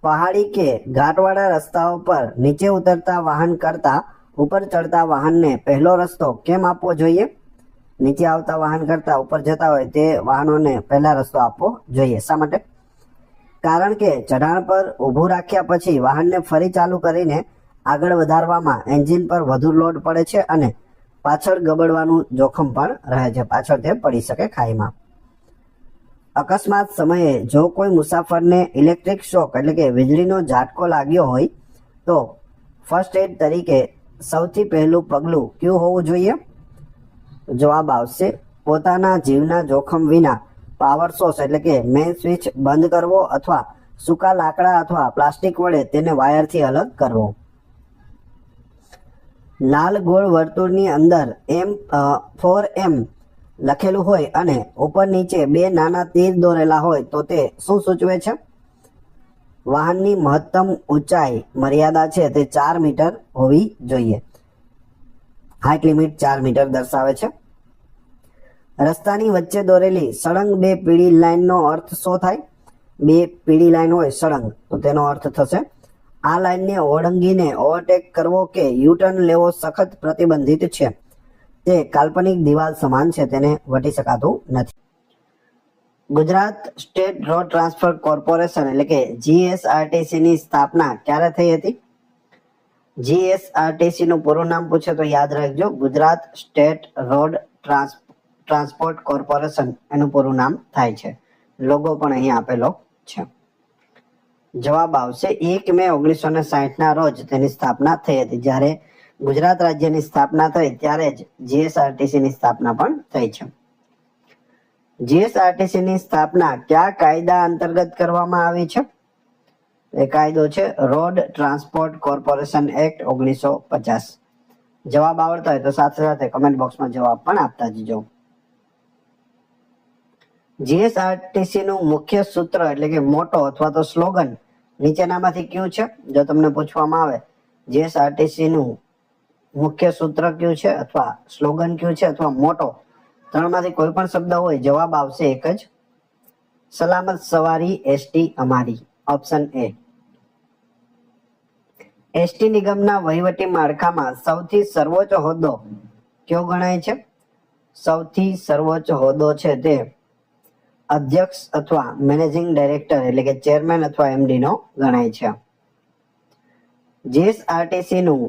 પહાડી કે ઘાટવાળા રસ્તાઓ પર નીચે ઉતરતા વાહન કરતા ઉપર ચડતા વાહનને પહેલો રસ્તો કેમ આપવો જોઈએ? નીચે આવતા વાહન કરતા ઉપર જતા હોય તે વાહનોને પહેલા રસ્તો આપવો જોઈએ. શા માટે? કારણ કે ચઢાણ પર ઊભું રાખ્યા પછી વાહનને ફરી ચાલુ કરીને આગળ વધારવામાં એન્જિન પર વધુ લોડ પડે છે અને પાછળ ગબડવાનું જોખમ પણ રહે છે. પાછળ તે પડી શકે ખાઈમાં. અકસ્માત સમયે જો કોઈ મુસાફરને ઇલેક્ટ્રિક શોક એટલે કે વીજળીનો ઝાટકો લાગ્યો હોય તો ફર્સ્ટ એડ તરીકે સૌથી પહેલું પગલું કયું હોવું જોઈએ? જવાબ આવશે પોતાના જીવના જોખમ વિના પાવર સોર્સ એટલે કે મેઇન સ્વિચ બંધ કરવો અથવા સૂકા લાકડા અથવા પ્લાસ્ટિક વડે તેને વાયરથી અલગ કરવો. લાલ ગોળ વર્તુળની અંદર M4M લખેલું હોય અને ઉપર નીચે બે નાના તીર દોરેલા હોય તો તે શું સૂચવે છે? વાહનની મહત્તમ ઊંચાઈ મર્યાદા છે તે 4 મીટર હોવી જોઈએ. હાઇટ લિમિટ 4 મીટર દર્શાવે છે. રસ્તાની વચ્ચે દોરેલી સળંગ બે પીળી લાઇનનો અર્થ શું થાય? બે પીળી લાઇન હોય સળંગ તો તેનો અર્થ થશે આ લાઇનને ઓળંગીને ઓવરટેક કરવો કે યુટર્ન લેવો સખત પ્રતિબંધિત છે. તે કાલ્પનિક દિવાલ સમાન છે, તેને વટી શકાતું નથી. Gujarat state road transport corporation એટલે કે GSRTC ની સ્થાપના ક્યારે થઈ હતી? GSRTC નું પૂરું નામ પૂછે તો યાદ રાખજો, Gujarat state road transport corporation એનું પૂરું નામ થાય છે. લોગો પણ અહીં આપેલો છે. જવાબ આવશે 1 મે 1960 ના રોજ તેની સ્થાપના થઈ હતી. જ્યારે ગુજરાત રાજ્યની સ્થાપના થઈ ત્યારે જ GSRTC ની સ્થાપના પણ થઈ છે. GSRTC ની સ્થાપના કયા કાયદા અંતર્ગત કરવામાં આવી છે? એ કાયદો છે રોડ ટ્રાન્સપોર્ટ કોર્પોરેશન એક્ટ 1950. જવાબ આવડતા હોય તો સાથે સાથે કમેન્ટ બોક્સમાં જવાબ પણ આપતા જજો. GSRTC નું મુખ્ય સૂત્ર એટલે કે મોટો અથવા તો સ્લોગન નીચેનામાંથી કયું છે? જો તમને પૂછવામાં આવે GSRTC નું મુખ્ય સૂત્ર કયું છે અથવા સ્લોગન કયું છે અથવા મોટો, ત્રણમાંથી કોઈ પણ શબ્દ હોય જવાબ આવશે એક જ, સલામત સવારી ST અમારી, ઓપ્શન A. ST નિગમના વહીવટી માળખામાં સૌથી સર્વોચ્ચ હોદ્દો કયો ગણાય છે? સૌથી સર્વોચ્ચ હોદ્દો છે તે અધ્યક્ષ અથવા મેનેજિંગ ડાયરેક્ટર એટલે કે ચેરમેન અથવા MD નો ગણાય છે. GSRTC નું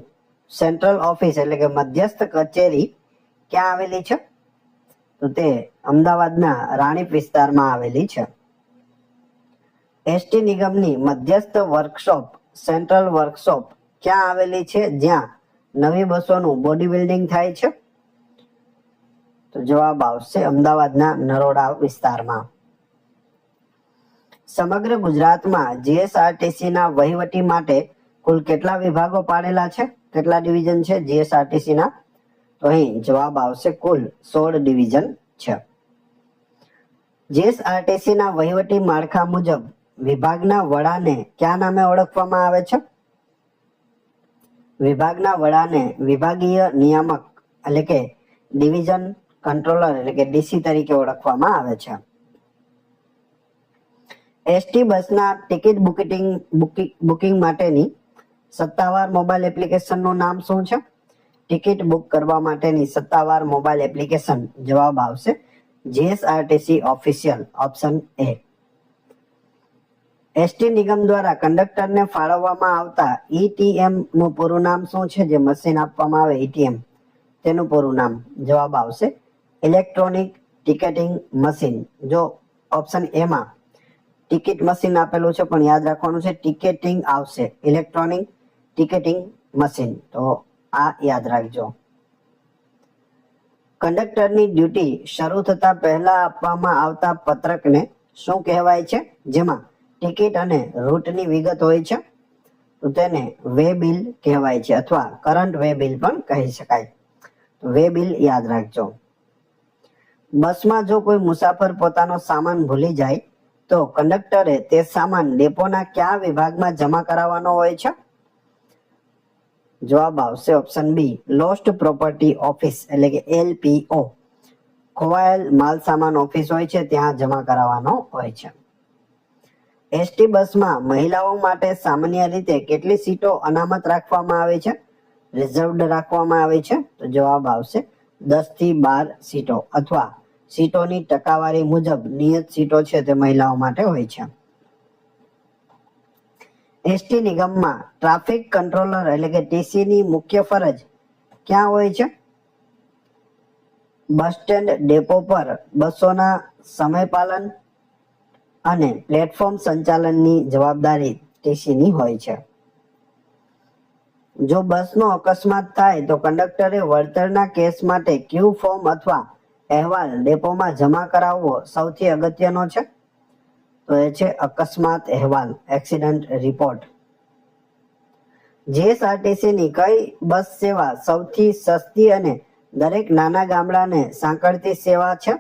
સેન્ટ્રલ ઓફિસ એટલે કે મધ્યસ્થ કચેરી ક્યાં આવેલી છે? તો તે અમદાવાદના રાણીપ વિસ્તારમાં આવેલી છે. ST નિગમની મધ્યસ્થ વર્કશોપ સેન્ટ્રલ વર્કશોપ ક્યાં આવેલી છે જ્યાં નવી બસોનું બોડી બિલ્ડિંગ થાય છે? તો જવાબ આવશે અમદાવાદના નરોડા વિસ્તારમાં. સમગ્ર ગુજરાતમાં GSRTC ના વહીવટી માટે કુલ કેટલા વિભાગો પાડેલા છે? કેટલા ડિવિઝન છે GSRTC ના? તો અહીં જવાબ આવશે કુલ 16 ડિવિઝન છે. GSRTC ના વહીવટી માળખા મુજબ વિભાગના વડાને કયા નામે ઓળખવામાં આવે છે? વિભાગના વડાને વિભાગીય નિયામક એટલે કે ડિવિઝન કંટ્રોલર એટલે કે DC તરીકે ઓળખવામાં આવે છે. ST બસના ટિકિટ બુકિંગ માટેની સત્તાવાર મોબાઈલ એપ્લિકેશનનું નામ શું છે? ટિકિટ બુક કરવા માટેની સત્તાવાર મોબાઈલ એપ્લિકેશન જવાબ આવશે GSRTC official, option A. ST નિગમ દ્વારા કંડક્ટરને ફાળવવામાં આવતા ETM નું પૂરું નામ શું છે? જે મશીન આપવામાં આવે ETM તેનું પૂરું નામ જવાબ આવશે ઇલેક્ટ્રોનિક ટિકિટિંગ મશીન. જો ઓપ્શન A માં ટિકિટ મશીન આપેલું છે પણ યાદ રાખવાનું છે ટિકિટિંગ આવશે, ઇલેક્ટ્રોનિક ટિકિટિંગ મશીન, તો આ યાદ રાખજો. કંડક્ટરની ડ્યુટી શરૂ થતા પહેલા આપવામાં આવતા પત્રકને શું કહેવાય છે? જેમાં ટિકિટ અને રૂટની વિગત હોય છે તો તેને વે બિલ કહેવાય છે અથવા કરંટ વે બિલ પણ કહી શકાય. વે બિલ યાદ રાખજો. બસમાં જો કોઈ મુસાફર પોતાનો સામાન ભૂલી જાય તો કંડક્ટરે તે સામાન ડેપોના કયા વિભાગમાં જમા કરાવવાનો હોય છે? જવાબ આવશે option B, lost property office એટલે કે LPO. ખોવાયેલ માલ સામાન ઓફિસ હોય છે ત્યાં જમા કરાવવાનો હોય છે. એસટી બસમાં મહિલાઓ માટે સામાન્ય રીતે કેટલી સીટો અનામત રાખવામાં આવે છે, રિઝર્વડ રાખવામાં આવે છે? તો જવાબ આવશે 10 થી 12 સીટો અથવા સીટોની ટકાવારી મુજબ નિયત સીટો છે તે મહિલાઓ માટે હોય છે. એસટી નિગમમાં ટ્રાફિક કંટ્રોલર એટલે કે ટીસી ની મુખ્ય ફરજ ક્યાં હોય છે? બસ સ્ટેન્ડ ડેપો પર બસોના સમય પાલન અને પ્લેટફોર્મ સંચાલનની જવાબદારી ટીસી ની હોય છે. જો બસનો અકસ્માત થાય તો કંડક્ટરે વળતરના કેસ માટે ક્યુ ફોર્મ અથવા અહેવાલ ડેપોમાં જમા કરાવવો સૌથી અગત્યનો છે? તો એ છે અકસ્માત અહેવાલ, એક્સિડન્ટ રિપોર્ટ. જીએસઆરટીસી ની કઈ બસ સેવા સૌથી સસ્તી અને દરેક નાના ગામડાને સાંકળતી સેવા છે?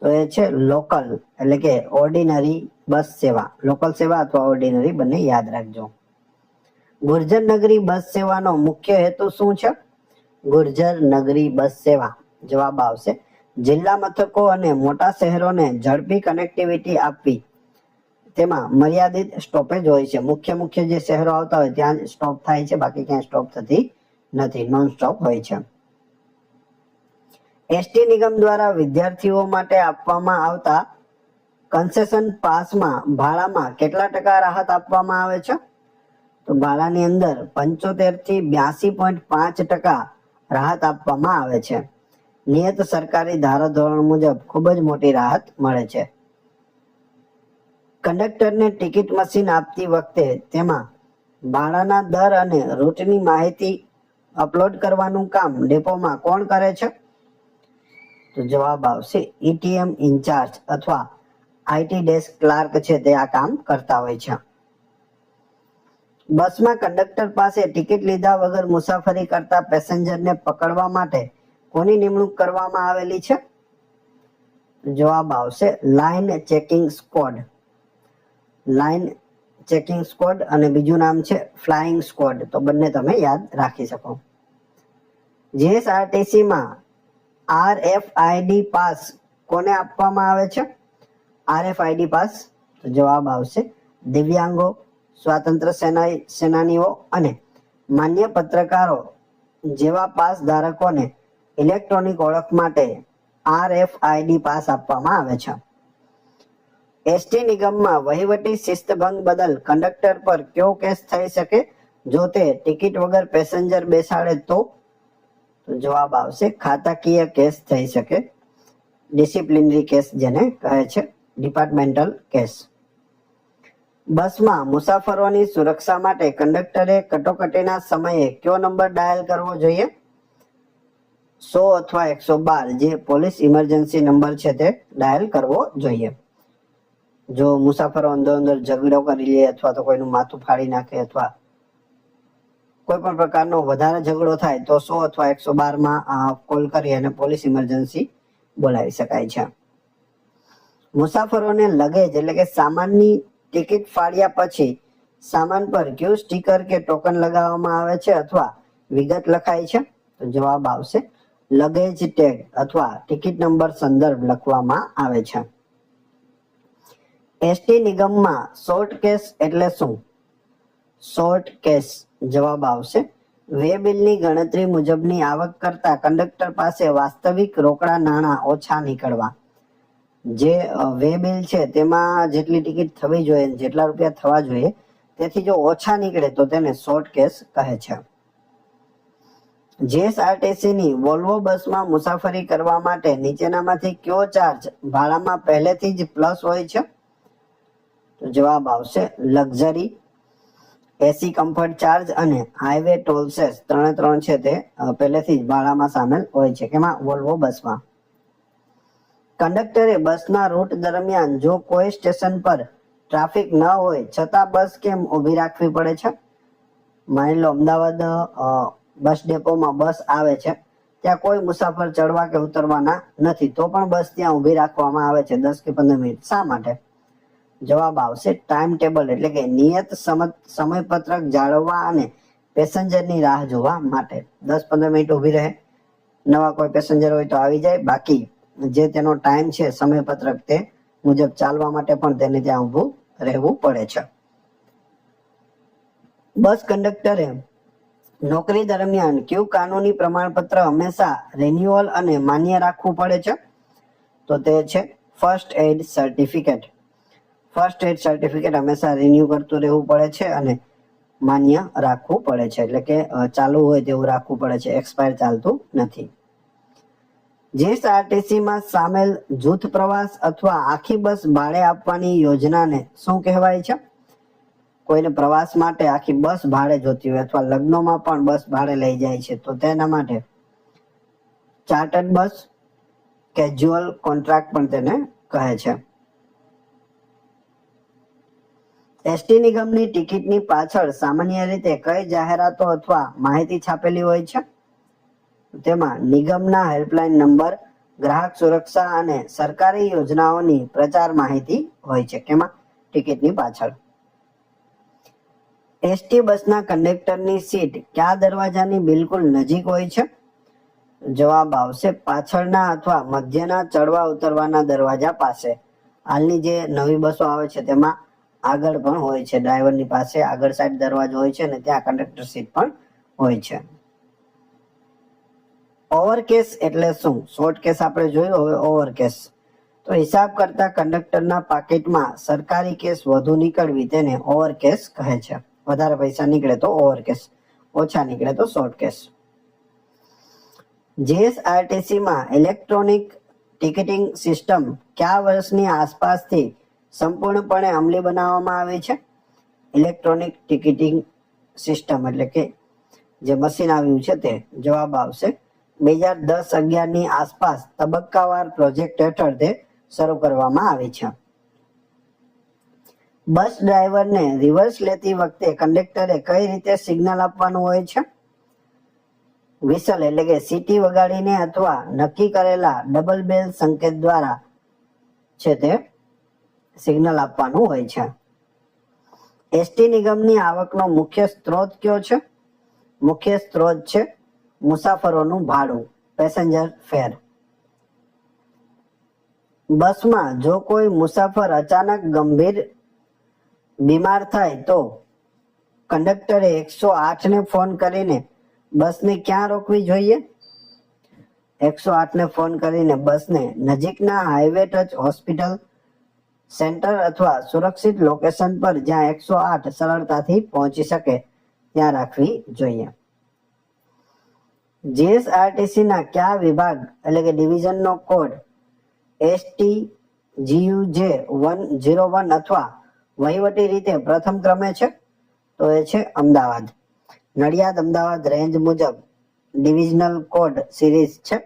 તો એ છે લોકલ એટલે કે ઓર્ડિનરી બસ સેવા. લોકલ સેવા અથવા ઓર્ડિનરી બંને યાદ રાખજો. ગુર્જર નગરી બસ સેવાનો મુખ્ય હેતુ શું છે? ગુર્જર નગરી બસ સેવા જવાબ આવશે જિલ્લા મથકો અને મોટા શહેરોને ઝડપી કનેક્ટિવિટી આપવી. તેમાં મર્યાદિત સ્ટોપેજ હોય છે. મુખ્ય જે શહેરો આવતા હોય ત્યાં જ સ્ટોપ થાય છે, બાકી ક્યાંય સ્ટોપ થતી નથી, નોન સ્ટોપ હોય છે. એસટી નિગમ દ્વારા વિદ્યાર્થીઓ માટે આપવામાં આવતા કન્સેશન પાસમાં ભાડામાં કેટલા ટકા રાહત આપવામાં આવે છે? તો ભાડાની અંદર 75 થી 82.5% રાહત આપવામાં આવે છે. નિયત સરકારી ધારાધોરણ મુજબ ખૂબ જ મોટી રાહત મળે છે. કંડક્ટરને ટિકિટ મશીન આપતી વખતે તેમાં ભાડાના દર અને રૂટની માહિતી અપલોડ કરવાનું કામ ડેપોમાં કોણ કરે છે? તો જવાબ આવશે એટીએમ ઇન્ચાર્જ અથવા આઈટી ડેસ્ક ક્લાર્ક છે તે આ કામ કરતા હોય છે. બસમાં કંડક્ટર પાસે ટિકિટ લીધા વગર મુસાફરી કરતા પેસેન્જરને પકડવા માટે કોની નિમણૂક કરવામાં આવેલી છે? જવાબ આવશે line checking squad. Line checking squad અને બીજું નામ છે ફ્લાઇંગ સ્ક્વોડ. તો બંને તમે યાદ રાખી શકો. જીએસઆરટીસી માં આરએફઆઈડી પાસ કોને આપવામાં આવે છે? આરએફઆઈડી પાસ તો જવાબ આવશે દિવ્યાંગો, સ્વાતંત્ર્ય સેનાનીઓ અને માન્ય પત્રકારો જેવા પાસ ધારકોને ઇલેક્ટ્રોનિક ઓળખ માટે આરએફઆઈડી પાસ આપવામાં આવે છે. એસટી નિગમમાં વહીવટી શિસ્તભંગ બદલ કંડક્ટર પર કયો કેસ થઈ શકે જો તે ટિકિટ વગર પેસેન્જર બેસાડે તો? જવાબ આવશે ખાતાકીય કેસ થઈ શકે, ડિસિપ્લિનરી કેસ જેને કહે છે, ડિપાર્ટમેન્ટલ કેસ. બસમાં મુસાફરોની સુરક્ષા માટે કંડક્ટરે કટોકટીના સમયે કયો નંબર ડાયલ કરવો જોઈએ? 100 અથવા 112 જે પોલીસ ઇમરજન્સી નંબર છે તે ડાયલ કરવો જોઈએ. જો મુસાફરો અંદર ઝઘડો કરી લે અથવા તો કોઈનું માથું ફાડી નાખે અથવા કોઈ પણ પ્રકારનો વધારે ઝઘડો થાય તો 100 અથવા 112 માં કોલ કરી અને પોલીસ ઇમરજન્સી બોલાવી શકાય છે. મુસાફરોને લગેજ એટલે કે સામાનની ટિકિટ ફાડ્યા પછી સામાન પર કયું સ્ટીકર કે ટોકન લગાવવામાં આવે છે અથવા વિગત લખાય છે? તો જવાબ આવશે લગેજ ટેગ અથવા ટિકિટ નંબર સંદર્ભ લખવામાં આવે છે. એસટી નિગમમાં શોર્ટ કેસ એટલે શું? શોર્ટ કેસ જવાબ આવશે વે બિલની ગણતરી મુજબની આવક કરતા કંડક્ટર પાસે વાસ્તવિક રોકડા નાણાં ઓછા નીકળવા. જે વે બિલ છે તેમાં જેટલી ટિકિટ થવી જોઈએ, જેટલા રૂપિયા થવા જોઈએ તેથી જો ઓછા નીકળે તો તેને શોર્ટ કેસ કહે છે. જીએસઆરટીસી ની વોલ્વો બસમાં મુસાફરી કરવા માટે નીચેનામાંથી કયો ચાર્જ ભાડામાં પહેલેથી જ પ્લસ હોય છે? તો જવાબ આવશે લક્ઝરી, એસી કમ્ફર્ટ ચાર્જ અને હાઈવે ટોલ સેસ. ત્રણ છે તે પહેલેથી જ ભાડામાં સામેલ હોય છે. કેમાં? વોલ્વો બસમાં. કંડક્ટરે બસના રૂટ દરમિયાન જો કોઈ સ્ટેશન પર ટ્રાફિક ન હોય છતાં બસ કેમ ઊભી રાખવી પડે છે? માની લો અમદાવાદ બસ ડેપોમાં બસ આવે છે, ત્યાં કોઈ મુસાફર ચડવા કે ઉતરવાના નથી, તો પણ બસ ત્યાં ઊભી રાખવામાં આવે છે 10 કે 15 મિનિટ. શા માટે? જવાબ આવશે ટાઈમ ટેબલ એટલે કે નિયત સમયપત્રક જાળવવા અને પેસેન્જરની રાહ જોવા માટે. 10-15 મિનિટ ઊભી રહે, નવા કોઈ પેસેન્જર હોય તો આવી જાય, બાકી જે તેનો ટાઈમ છે સમયપત્રક તે મુજબ ચાલવા માટે પણ તેને ત્યાં ઊભું રહેવું પડે છે. બસ કંડક્ટરે નોકરી દરમિયાન કયું કાનૂની પ્રમાણપત્ર હંમેશા રિન્યુઅલ અને માન્ય રાખવું પડે છે? તો તે છે first aid certificate. First aid certificate હંમેશા રિન્યુ કરતું રહેવું પડે છે અને માન્ય રાખવું પડે છે, એટલે કે ચાલુ હોય તેવું રાખવું પડે છે, એક્સપાયર ચાલતું નથી. જીએસઆરટીસી માં સામેલ જૂથ પ્રવાસ અથવા આખી બસ ભાડે આપવાની યોજનાને શું કહેવાય છે? કોઈને પ્રવાસ માટે આખી બસ ભાડે જોતી હોય અથવા લગ્નોમાં પણ બસ ભાડે લઈ જાય છે તો તેના માટે ચાર્ટર્ડ બસ કેઝ્યુઅલ કોન્ટ્રાક્ટ પણ તેને કહે છે. એસટી નિગમની ટિકિટની પાછળ સામાન્ય રીતે કઈ જાહેરાતો અથવા માહિતી છાપેલી હોય છે? તેમાં નિગમના હેલ્પલાઇન નંબર, ગ્રાહક સુરક્ષા અને સરકારી યોજનાઓની પ્રચાર માહિતી હોય છે. કેમાં? ટિકિટની પાછળ. એસટી બસના કંડક્ટરની સીટ કયા દરવાજાની બિલકુલ નજીક હોય છે? જવાબ આવશે પાછળના અથવા મધ્યના ચડવા ઉતરવાના દરવાજા પાસે. હાલની જે નવી બસો આવે છે તેમાં આગળ પણ હોય છે, ડ્રાઈવરની પાસે આગળ સાઈડ દરવાજો હોય છે અને ત્યાં કંડક્ટર સીટ પણ હોય છે. ઓવરકેસ એટલે શું? શોર્ટ કેસ આપણે જોયું, હવે ઓવરકેસ. તો હિસાબ કરતા કંડક્ટરના પાકીટમાં સરકારી કેસ વધુ નીકળવી તેને ઓવરકેસ કહે છે. વધારે પૈસા નીકળે તો ઓવરકેસ, ઓછા નીકળે તો શોર્ટ કેસ. જીએસઆરટીસી માં ઇલેક્ટ્રોનિક ટિકિટિંગ સિસ્ટમ કયા વર્ષની આસપાસથી સંપૂર્ણપણે અમલી બનાવવામાં આવી છે? ઇલેક્ટ્રોનિક ટિકિટિંગ સિસ્ટમ એટલે કે જે મશીન આવ્યું છે તે. જવાબ આવશે 2010-11 ની આસપાસ તબક્કાવાર પ્રોજેક્ટ હેઠળ તે શરૂ કરવામાં આવી છે. બસ ડ્રાઈવરને રિવર્સ લેતી વખતે કંડક્ટરે કઈ રીતે સિગ્નલ આપવાનું હોય છે? વિસલ એટલે કે સીટી વગાડીને અથવા નક્કી કરેલા ડબલ બેલ સંકેત દ્વારા છે તે સિગ્નલ આપવાનું હોય છે. એસટી નિગમની આવકનો મુખ્ય સ્ત્રોત કયો છે? મુખ્ય સ્ત્રોત છે મુસાફરોનું ભાડું, પેસેન્જર ફેર. બસમાં જો કોઈ મુસાફર અચાનક ગંભીર બીમાર થાય તો કંડક્ટરે 108 ને ફોન કરીને બસને ક્યાં રોકવી જોઈએ? 108 ને ફોન કરીને બસને નજીકના હાઈવે ટચ હોસ્પિટલ સેન્ટર અથવા સુરક્ષિત લોકેશન પર જ્યાં 108 સરળતાથી પહોંચી શકે ત્યાં રાખવી જોઈએ. જીએસઆરટીસી ના કયા વિભાગ એટલે કે ડિવિઝનનો કોડ STGUJ 101 અથવા વહીવટી રીતે પ્રથમ ક્રમે છે? તો એ છે અમદાવાદ. નડિયાદ અમદાવાદ રેન્જ મુજબ ડિવિઝનલ કોડ સિરીઝ છે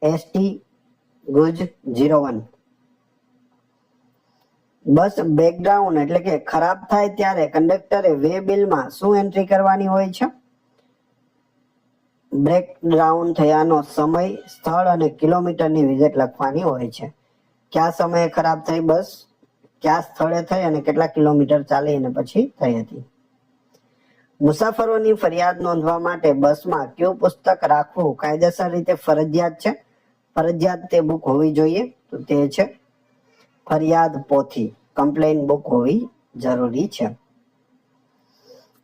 STGUJ 01. બસ બ્રેકડાઉન એટલે કે ખરાબ થાય ત્યારે કંડક્ટરે વે બિલમાં શું એન્ટ્રી કરવાની હોય છે? બ્રેકડાઉન થયાનો સમય, સ્થળ અને કિલોમીટરની વિગત લખવાની હોય છે. કયા સમયે ખરાબ થઈ બસ, કયા સ્થળે થઈ અને કેટલા કિલોમીટર ચાલી અને પછી થઈ હતી. મુસાફરોની ફરિયાદ નોંધવા માટે બસમાં કયું પુસ્તક રાખવું કાયદેસર રીતે ફરજિયાત છે? ફરજિયાત તે બુક હોવી જોઈએ, તો તે છે ફરિયાદ પોથી, કમ્પ્લેન બુક હોવી જરૂરી છે.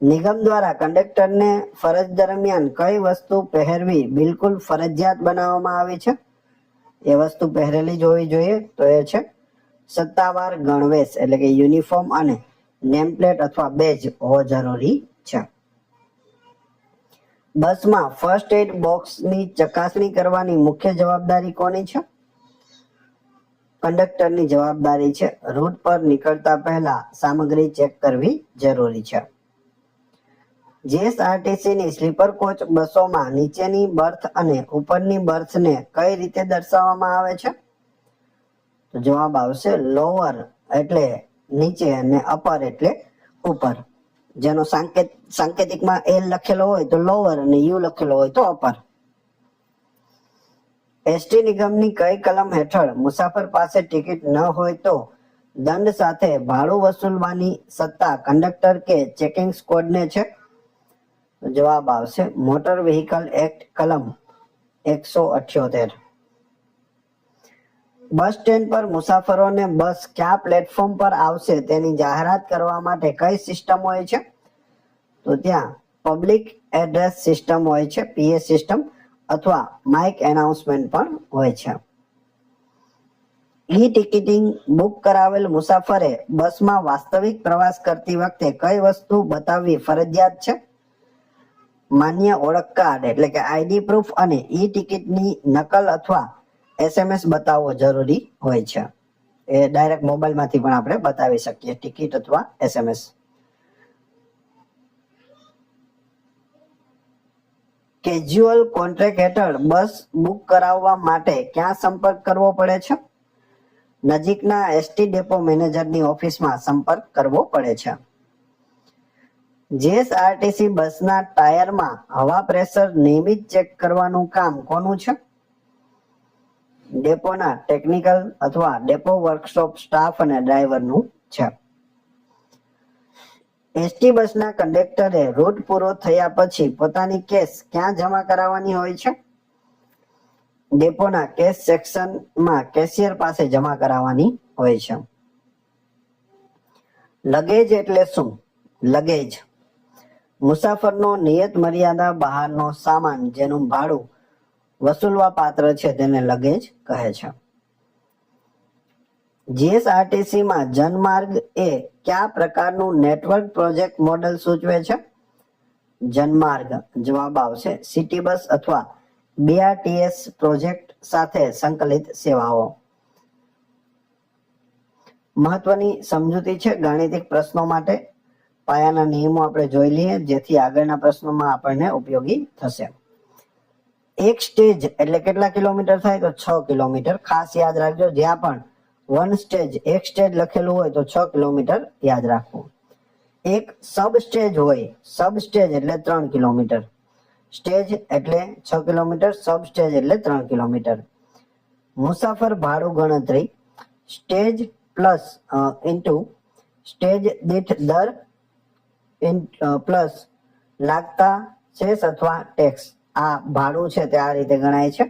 નિગમ દ્વારા કંડક્ટરને ફરજ દરમિયાન કઈ વસ્તુ પહેરવી બિલકુલ ફરજિયાત બનાવવામાં આવી છે? એ વસ્તુ પહેરેલી જ હોવી જોઈએ, તો એ છે સત્તાવાર ગણવેશ એટલે કે યુનિફોર્મ અને નેમપ્લેટ અથવા બેજ હોવો જરૂરી છે. બસમાં ફર્સ્ટ એડ બોક્સની ચકાસણી કરવાની મુખ્ય જવાબદારી કોની છે? કંડક્ટરની જવાબદારી છે. રૂટ પર નીકળતા પહેલા સામગ્રી ચેક કરવી જરૂરી છે. જીએસઆરટીસીની સ્લીપર કોચ બસોમાં નીચેની બર્થ અને ઉપરની બર્થને કઈ રીતે દર્શાવવામાં આવે છે? તો જવાબ આવશે લોઅર એટલે નીચે અને અપર એટલે ઉપર. જેનો સાંકેતિકમાં L લખેલો હોય તો લોઅર અને U લખેલો હોય તો અપર. એસટી નિગમની કઈ કલમ હેઠળ મુસાફર પાસે ટિકિટ ન હોય તો દંડ સાથે ભાડું વસૂલવાની સત્તા કંડક્ટર કે ચેકિંગ સ્ક્વોડને છે? જવાબ આવશે મોટર વ્હીકલ એક્ટ કલમ 178. બસ સ્ટેન્ડ પર મુસાફરોને બસ કયા પ્લેટફોર્મ પર આવશે તેની જાહેરાત કરવા માટે કઈ સિસ્ટમ હોય છે? તો ત્યાં પબ્લિક એડ્રેસ સિસ્ટમ હોય છે, પીએ સિસ્ટમ, અથવા માઇક એનાઉન્સમેન્ટ પણ હોય છે. ઈ ટિકિટિંગ બુક કરાવેલ મુસાફરે બસમાં વાસ્તવિક પ્રવાસ કરતી વખતે કઈ વસ્તુ બતાવવી ફરજિયાત છે? માન્ય ઓળખ કાર્ડ એટલે કે આઈડી પ્રૂફ અને ઈ ટિકિટની નકલ અથવા એસએમએસ બતાવવો જરૂરી હોય છે. એ ડાયરેક્ટ મોબાઈલમાંથી પણ આપણે બતાવી શકીએ, ટિકિટ અથવા એસએમએસ. કેઝ્યુઅલ કોન્ટ્રાક્ટ હેઠળ બસ બુક કરાવવા માટે ક્યાં સંપર્ક કરવો પડે છે? નજીકના એસટી ડેપો મેનેજરની ઓફિસમાં સંપર્ક કરવો પડે છે. જીએસઆરટીસી બસના ટાયરમાં હવા પ્રેશર નિયમિત ચેક કરવાનું કામ કોનું છે? ડેપોના ટેકનિકલ અથવા ડેપો વર્કશોપ સ્ટાફ અને ડ્રાઈવરનું છે. એસટી બસના કંડક્ટરે રૂટ પૂરો થયા પછી પોતાની કેસ ક્યાં જમા કરાવવાની હોય છે? ડેપોના કેશ સેક્શનમાં કેશિયર પાસે જમા કરાવવાની હોય છે. લગેજ એટલે શું? લગેજ મુસાફરનો નિયત મર્યાદા બહારનો સામાન જેનું ભાડું વસૂલવા પાત્ર છે તેને લગેજ કહે છે. જીએસઆરટીસીમાં જનમાર્ગ એ કયા પ્રકારનું નેટવર્ક પ્રોજેક્ટ મોડેલ સૂચવે છે? જનમાર્ગ જવાબ આવશે સિટી બસ અથવા બીઆરટીએસ પ્રોજેક્ટ સાથે સંકલિત સેવાઓ. મહત્વની સમજૂતી છે ગાણિતિક પ્રશ્નો માટે. પાયાના નિયમો આપણે જોઈ લઈએ જેથી આગળના પ્રશ્નોમાં આપણને ઉપયોગી થશે. એક સ્ટેજ એટલે કેટલા કિલોમીટર થાય? તો 6 કિલોમીટર. ખાસ યાદ રાખજો, જ્યાં પણ વન સ્ટેજ, એક સ્ટેજ લખેલું હોય તો 6 કિલોમીટર યાદ રાખવું. એક સબ સ્ટેજ હોય, સબ સ્ટેજ એટલે 3 કિલોમીટર. સ્ટેજ એટલે 6 કિલોમીટર, સબ સ્ટેજ એટલે 3 કિલોમીટર. મુસાફર ભાડું ગણતરી સ્ટેજ પ્લસ ઇન્ટુ સ્ટેજ દીઠ દર પ્લસ લાગતા સેસ અથવા ટેક્સ. આ ભાડું છે તે આ રીતે ગણાય છે.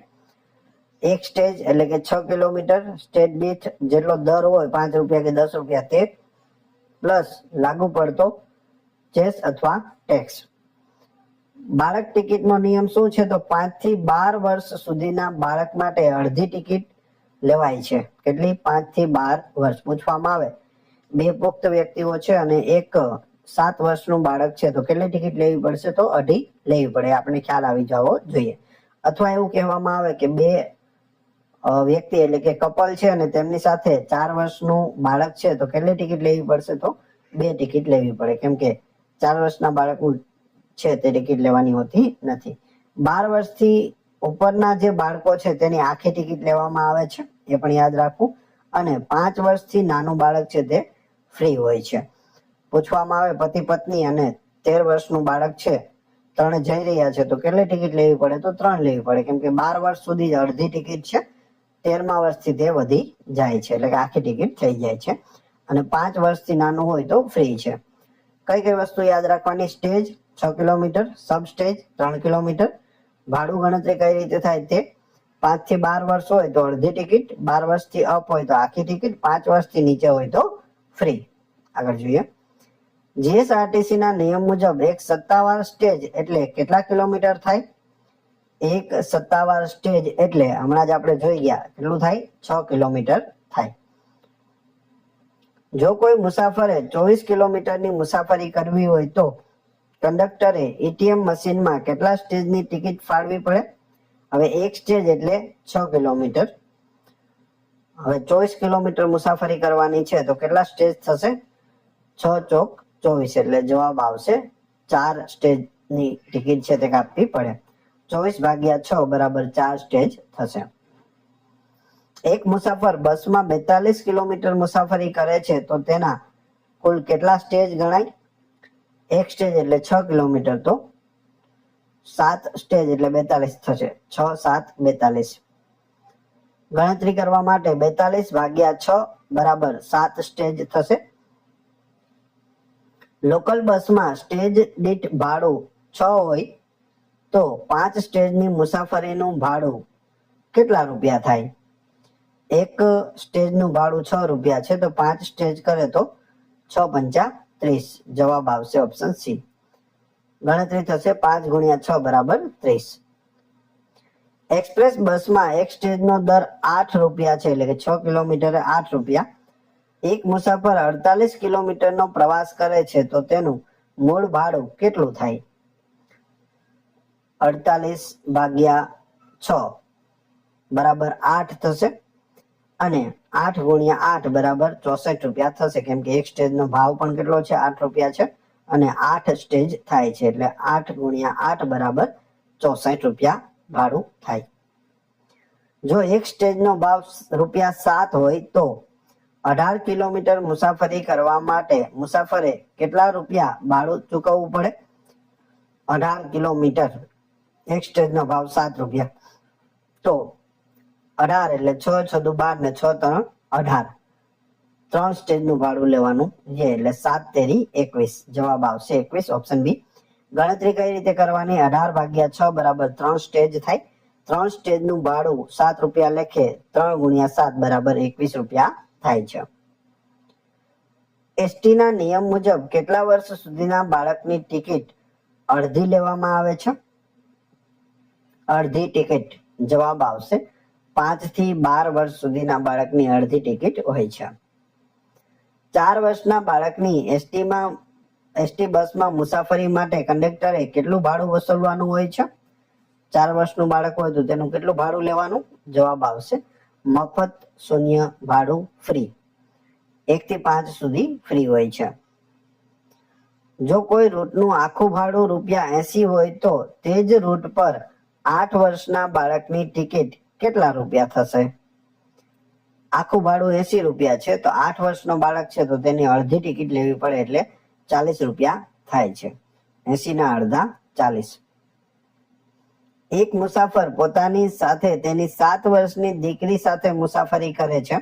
એક સ્ટેજ એટલે કે 6 કિલોમીટર, સ્ટેજ દીઠ જેટલો દર હોય 5 રૂપિયા કે 10 રૂપિયા તે પ્લસ લાગુ પડતો સેસ અથવા ટેક્સ. બાળક ટિકિટનો નિયમ શું છે? તો 5 થી 12 વર્ષ સુધીના બાળક માટે અડધી ટિકિટ લેવાય છે. કેટલી? 5 થી 12 વર્ષ. પૂછવામાં આવે 2 પુખ્ત વ્યક્તિઓ છે અને એક 7 વર્ષનું બાળક છે તો કેટલી ટિકિટ લેવી પડશે? તો અઢી લેવી પડે. આપણે ખ્યાલ આવી જવો જોઈએ. અથવા એવું કહેવામાં આવે કે 2 વ્યક્તિ એટલે કે કપલ છે અને તેમની સાથે 4 વર્ષનું બાળક છે તો કેટલી ટિકિટ લેવી પડશે? તો 2 ટિકિટ લેવી પડે, કેમ કે 4 વર્ષના બાળકનું છે તે ટિકિટ લેવાની હોતી નથી. 12 વર્ષથી ઉપરના જે બાળકો છે તેની આખી ટિકિટ લેવામાં આવે છે, એ પણ યાદ રાખવું. અને 5 વર્ષથી નાનું બાળક છે તે ફ્રી હોય છે. પૂછવામાં આવે પતિ પત્ની અને 13 વર્ષનું બાળક છે, ત્રણે જઈ રહ્યા છે તો કેટલી ટિકિટ લેવી પડે? તો 3 લેવી પડે, કેમ કે 12 વર્ષ સુધી અડધી ટિકિટ છે, 13મા વર્ષથી તે વધી જાય છે, એટલે કે આખી ટિકિટ થઈ જાય છે. અને 5 વર્ષથી નાનું હોય તો ફ્રી છે. કઈ કઈ વસ્તુ યાદ રાખવાની? સ્ટેજ 6 કિલોમીટર, સબ સ્ટેજ 3 કિલોમીટર. ભાડું ગણતરી કઈ રીતે થાય તે? 5 થી 12 વર્ષ હોય તો અડધી ટિકિટ, 12 વર્ષથી અપ હોય તો આખી ટિકિટ, 5 વર્ષથી નીચે હોય તો ફ્રી. આગળ જોઈએ. જીએસઆરટીસી ના નિયમ મુજબ એક સત્તાવાર સ્ટેજ એટલે કેટલા કિલોમીટર થાય? એક સત્તાવાર સ્ટેજ એટલે હમણાં જ આપણે જોઈ ગયા કેટલું થાય? 6 કિલોમીટર થાય. જો કોઈ મુસાફરે 24 કિલોમીટરની મુસાફરી કરવી હોય તો કંડક્ટરે એટીએમ મશીનમાં કેટલા સ્ટેજની ટિકિટ ફાળવી પડે? હવે એક સ્ટેજ એટલે 6 કિલોમીટર. હવે 24 કિલોમીટર મુસાફરી કરવાની છે તો કેટલા સ્ટેજ થશે? 6 ચોક 24, એટલે જવાબ આવશે 4 સ્ટેજની ટિકિટ છે તે કાપવી પડે. 24 ભાગ્યા 6 બરાબર 4 સ્ટેજ થશે. એક મુસાફર બસમાં 42 કિલોમીટર મુસાફરી કરે છે તો તેના કુલ કેટલા સ્ટેજ ગણાય? એક સ્ટેજ એટલે 6 કિલોમીટર તો 7 સ્ટેજ એટલે 42 થશે. 6 7 42. ગણતરી કરવા માટે 42 ભાગ્યા 6 બરાબર 7 સ્ટેજ થશે. લોકલ બસમાં સ્ટેજ દીઠ ભાડું 6 હોય તો 5 સ્ટેજની મુસાફરીનું ભાડું કેટલા રૂપિયા થાય? એક સ્ટેજનું ભાડું 6 રૂપિયા છે, તો 5 સ્ટેજ કરે તો 6 પંચા 30. જવાબ આવશે ઓપ્શન સી. ગણતરી થશે 5 ગુણ્યા 6 બરાબર 30. એક્સપ્રેસ બસમાં એક સ્ટેજનો દર 8 રૂપિયા છે, એટલે કે 6 કિલોમીટરે 8 રૂપિયા. એક મુસાફર 48 કિલોમીટરનો પ્રવાસ કરે છે, તો તેનું મૂળ ભાડું કેટલું થાય? 48 ભાગ્યા 6 બરાબર 8 થશે, અને 8 ગુણ્યા 8 બરાબર 64 રૂપિયા થશે, કેમ કે એક સ્ટેજનો ભાવ પણ કેટલો છે? 8 રૂપિયા છે, અને 8 સ્ટેજ થાય છે, એટલે 8 ગુણ્યા 8 બરાબર 64 રૂપિયા ભાડું થાય. જો એક સ્ટેજનો ભાવ રૂપિયા 7 હોય તો 18 કિલોમીટર મુસાફરી કરવા માટે મુસાફરે કેટલા રૂપિયા ભાડું ચૂકવવું પડે? 18 કિલોમીટર, એક સ્ટેજનો ભાવ 7 રૂપિયા, તો 18 એટલે 6 6 દુ 12 ને 6 3 18. 3 સ્ટેજનું ભાડું લેવાનું છે, એટલે 7 તેરી 21. જવાબ આવશે 21, ઓપ્શન બી. ગણતરી કઈ રીતે કરવાની? 18 ભાગ્યા 6 બરાબર 3 સ્ટેજ થાય. 3 સ્ટેજનું ભાડું 7 રૂપિયા લેખે 3 ગુણ્યા 7 બરાબર 21 રૂપિયા થાય છે. એસટી ના નિયમ મુજબ કેટલા વર્ષ સુધીના બાળકની ટિકિટ અડધી લેવામાં આવે છે? અડધી ટિકિટ. જવાબ આવશે 5 થી 12 વર્ષ સુધીના બાળકની અડધી ટિકિટ હોય છે. 4 વર્ષના બાળકની એસટી બસમાં મુસાફરી માટે કંડક્ટરે કેટલું ભાડું વસૂલવાનું હોય છે? 4 વર્ષનું બાળક હોય તો તેનું કેટલું ભાડું લેવાનું? જવાબ આવશે મફત, શૂન્ય, ભાડું, ફ્રી. 1 થી 5 સુધી ફ્રી હોય છે. જો કોઈ રૂટનું આખું ભાડું ₹80 હોય તો તે જ રૂટ પર 8 વર્ષના બાળકની ટિકિટ કેટલા રૂપિયા થશે? આખું ભાડું 80 રૂપિયા છે, તો 8 વર્ષનો બાળક છે તો તેની અડધી ટિકિટ લેવી પડે, એટલે 40 રૂપિયા થાય છે. 80 ના અડધા 40. એક મુસાફર પોતાની સાથે તેની 7 વર્ષની દીકરી સાથે મુસાફરી કરે છે.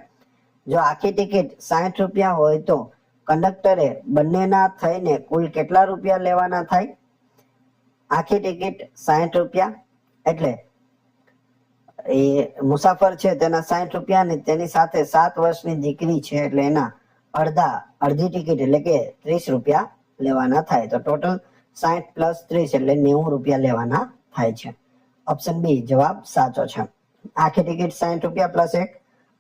જો આખી ટિકિટ 60 રૂપિયા હોય તો કંડક્ટરે બંનેના થઈને કુલ કેટલા રૂપિયા લેવાના થાય? આખી ટિકિટ 60 રૂપિયા, એટલે એ મુસાફર છે તેના 60 રૂપિયા, અને તેની સાથે 7 વર્ષની દીકરી છે એટલે એના અડધી ટિકિટ એટલે કે 30 રૂપિયા લેવાના થાય. તો ટોટલ 60 પ્લસ 30 એટલે 90 રૂપિયા લેવાના થાય છે. ઓપ્શન બી જવાબ સાચો છે. આખી ટિકિટ 60 રૂપિયા પ્લસ 1,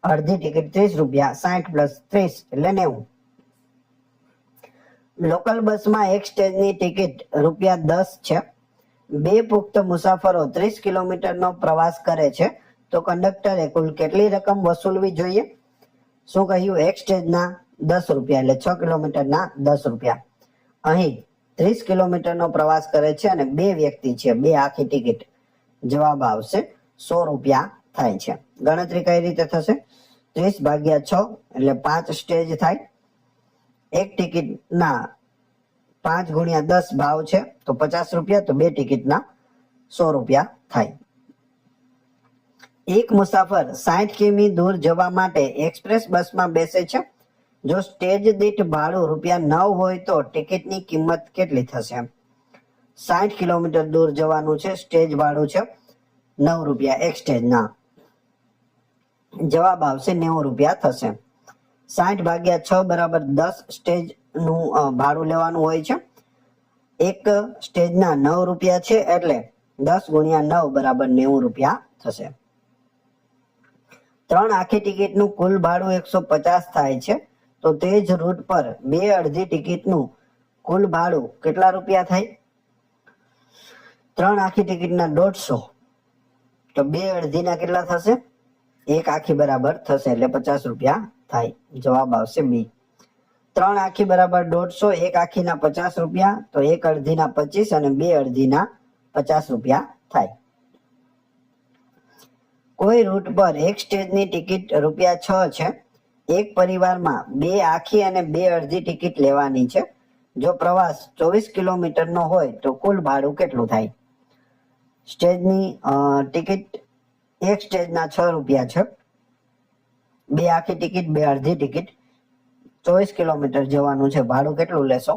અડધી ટિકિટ 30 રૂપિયા, 60 પ્લસ 30 એટલે 90. લોકલ બસમાં એક સ્ટેજની ટિકિટ ₹10 છે. 2 પુખ્ત મુસાફરો 30 કિલોમીટરનો પ્રવાસ કરે છે, તો કંડક્ટરે કુલ કેટલી રકમ વસૂલવી જોઈએ? શું કહ્યું? એક સ્ટેજના 10 રૂપિયા, એટલે 6 કિલોમીટરના 10 રૂપિયા. અહીં 30 કિલોમીટરનો પ્રવાસ કરે છે અને 2 વ્યક્તિ છે, 2 આખી ટિકિટ. જવાબ આવશે 100 રૂપિયા થાય છે. ગણતરી કઈ રીતે થશે? 30 ભાગ્યા 6 એટલે 5 સ્ટેજ થાય. એક ટિકિટના 5 ગુણ્યા 10 ભાવ છે, તો 50 રૂપિયા, તો 2 ટિકિટના 100 રૂપિયા થાય. એક મુસાફર 60 કિમી દૂર જવા માટે એક્સપ્રેસ બસમાં બેસે છે. જો સ્ટેજ દીઠ ભાડું ₹9 હોય તો ટિકિટની કિંમત કેટલી થશે? 60 કિલોમીટર દૂર જવાનું છે, સ્ટેજ ભાડું છે 9 રૂપિયા એક સ્ટેજના. જવાબ આવશે 90 રૂપિયા થશે. 60 ભાગ્યા 6 બરાબર 10 સ્ટેજનું ભાડું લેવાનું હોય છે. એક સ્ટેજના 9 રૂપિયા છે, એટલે 10 ગુણ્યા 9 બરાબર 90 રૂપિયા થશે. 3 આખી ટિકિટનું કુલ ભાડું 150 થાય છે, તો તે જ રૂટ પર 2 અડધી ટિકિટનું કુલ ભાડું કેટલા રૂપિયા થાય? 3 આખી ટિકિટના 150, તો 2 અડધીના કેટલા થશે? 1 આખી બરાબર થશે, એટલે 50 રૂપિયા થાય. જવાબ આવશે બી. 3 આખી બરાબર 150, 1 આખીના 50 રૂપિયા, તો 1 અડધીના 25 અને 2 અડધીના 50 રૂપિયા થાય. કોઈ રૂટ પર એક સ્ટેજની ટિકિટ ₹6 છે. એક પરિવારમાં 2 આખી અને 2 અડધી ટિકિટ લેવાની છે. જો પ્રવાસ 24 કિલોમીટરનો હોય તો કુલ ભાડું કેટલું થાય? સ્ટેજની ટિકિટ એક સ્ટેજના 6 રૂપિયા છે. 2 આખી ટિકિટ, 2 અડધી ટિકિટ, 24 કિલોમીટર જવાનું છે, ભાડું કેટલું લેશો?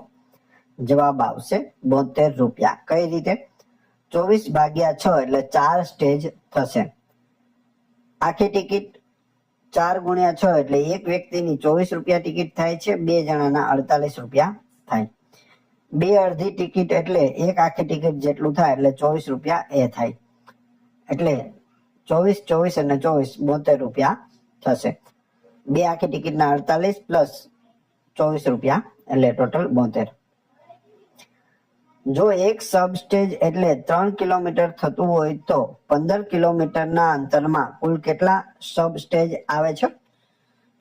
જવાબ આવશે 72 રૂપિયા. કઈ રીતે? 24 ભાગ્યા 6 એટલે 4 સ્ટેજ થશે. આખી ટિકિટ 4 ગુણ્યા 6 એટલે એક વ્યક્તિની 24 રૂપિયા ટિકિટ થાય છે, 2 જણાના 48 રૂપિયા થાય. 2 અડધી ટિકિટ એટલે એક આખી ટિકિટ જેટલું થાય એટલે 24 રૂપિયા એ થાય. એટલે 24, 24 અને 24 72 રૂપિયા થશે. 2 આખી ટિકિટના 48 પ્લસ 24 રૂપિયા એટલે ટોટલ 72. જો એક સબ સ્ટેજ એટલે 3 કિલોમીટર થતું હોય તો 15 કિલોમીટરના અંતરમાં કુલ કેટલા સબ સ્ટેજ આવે છે?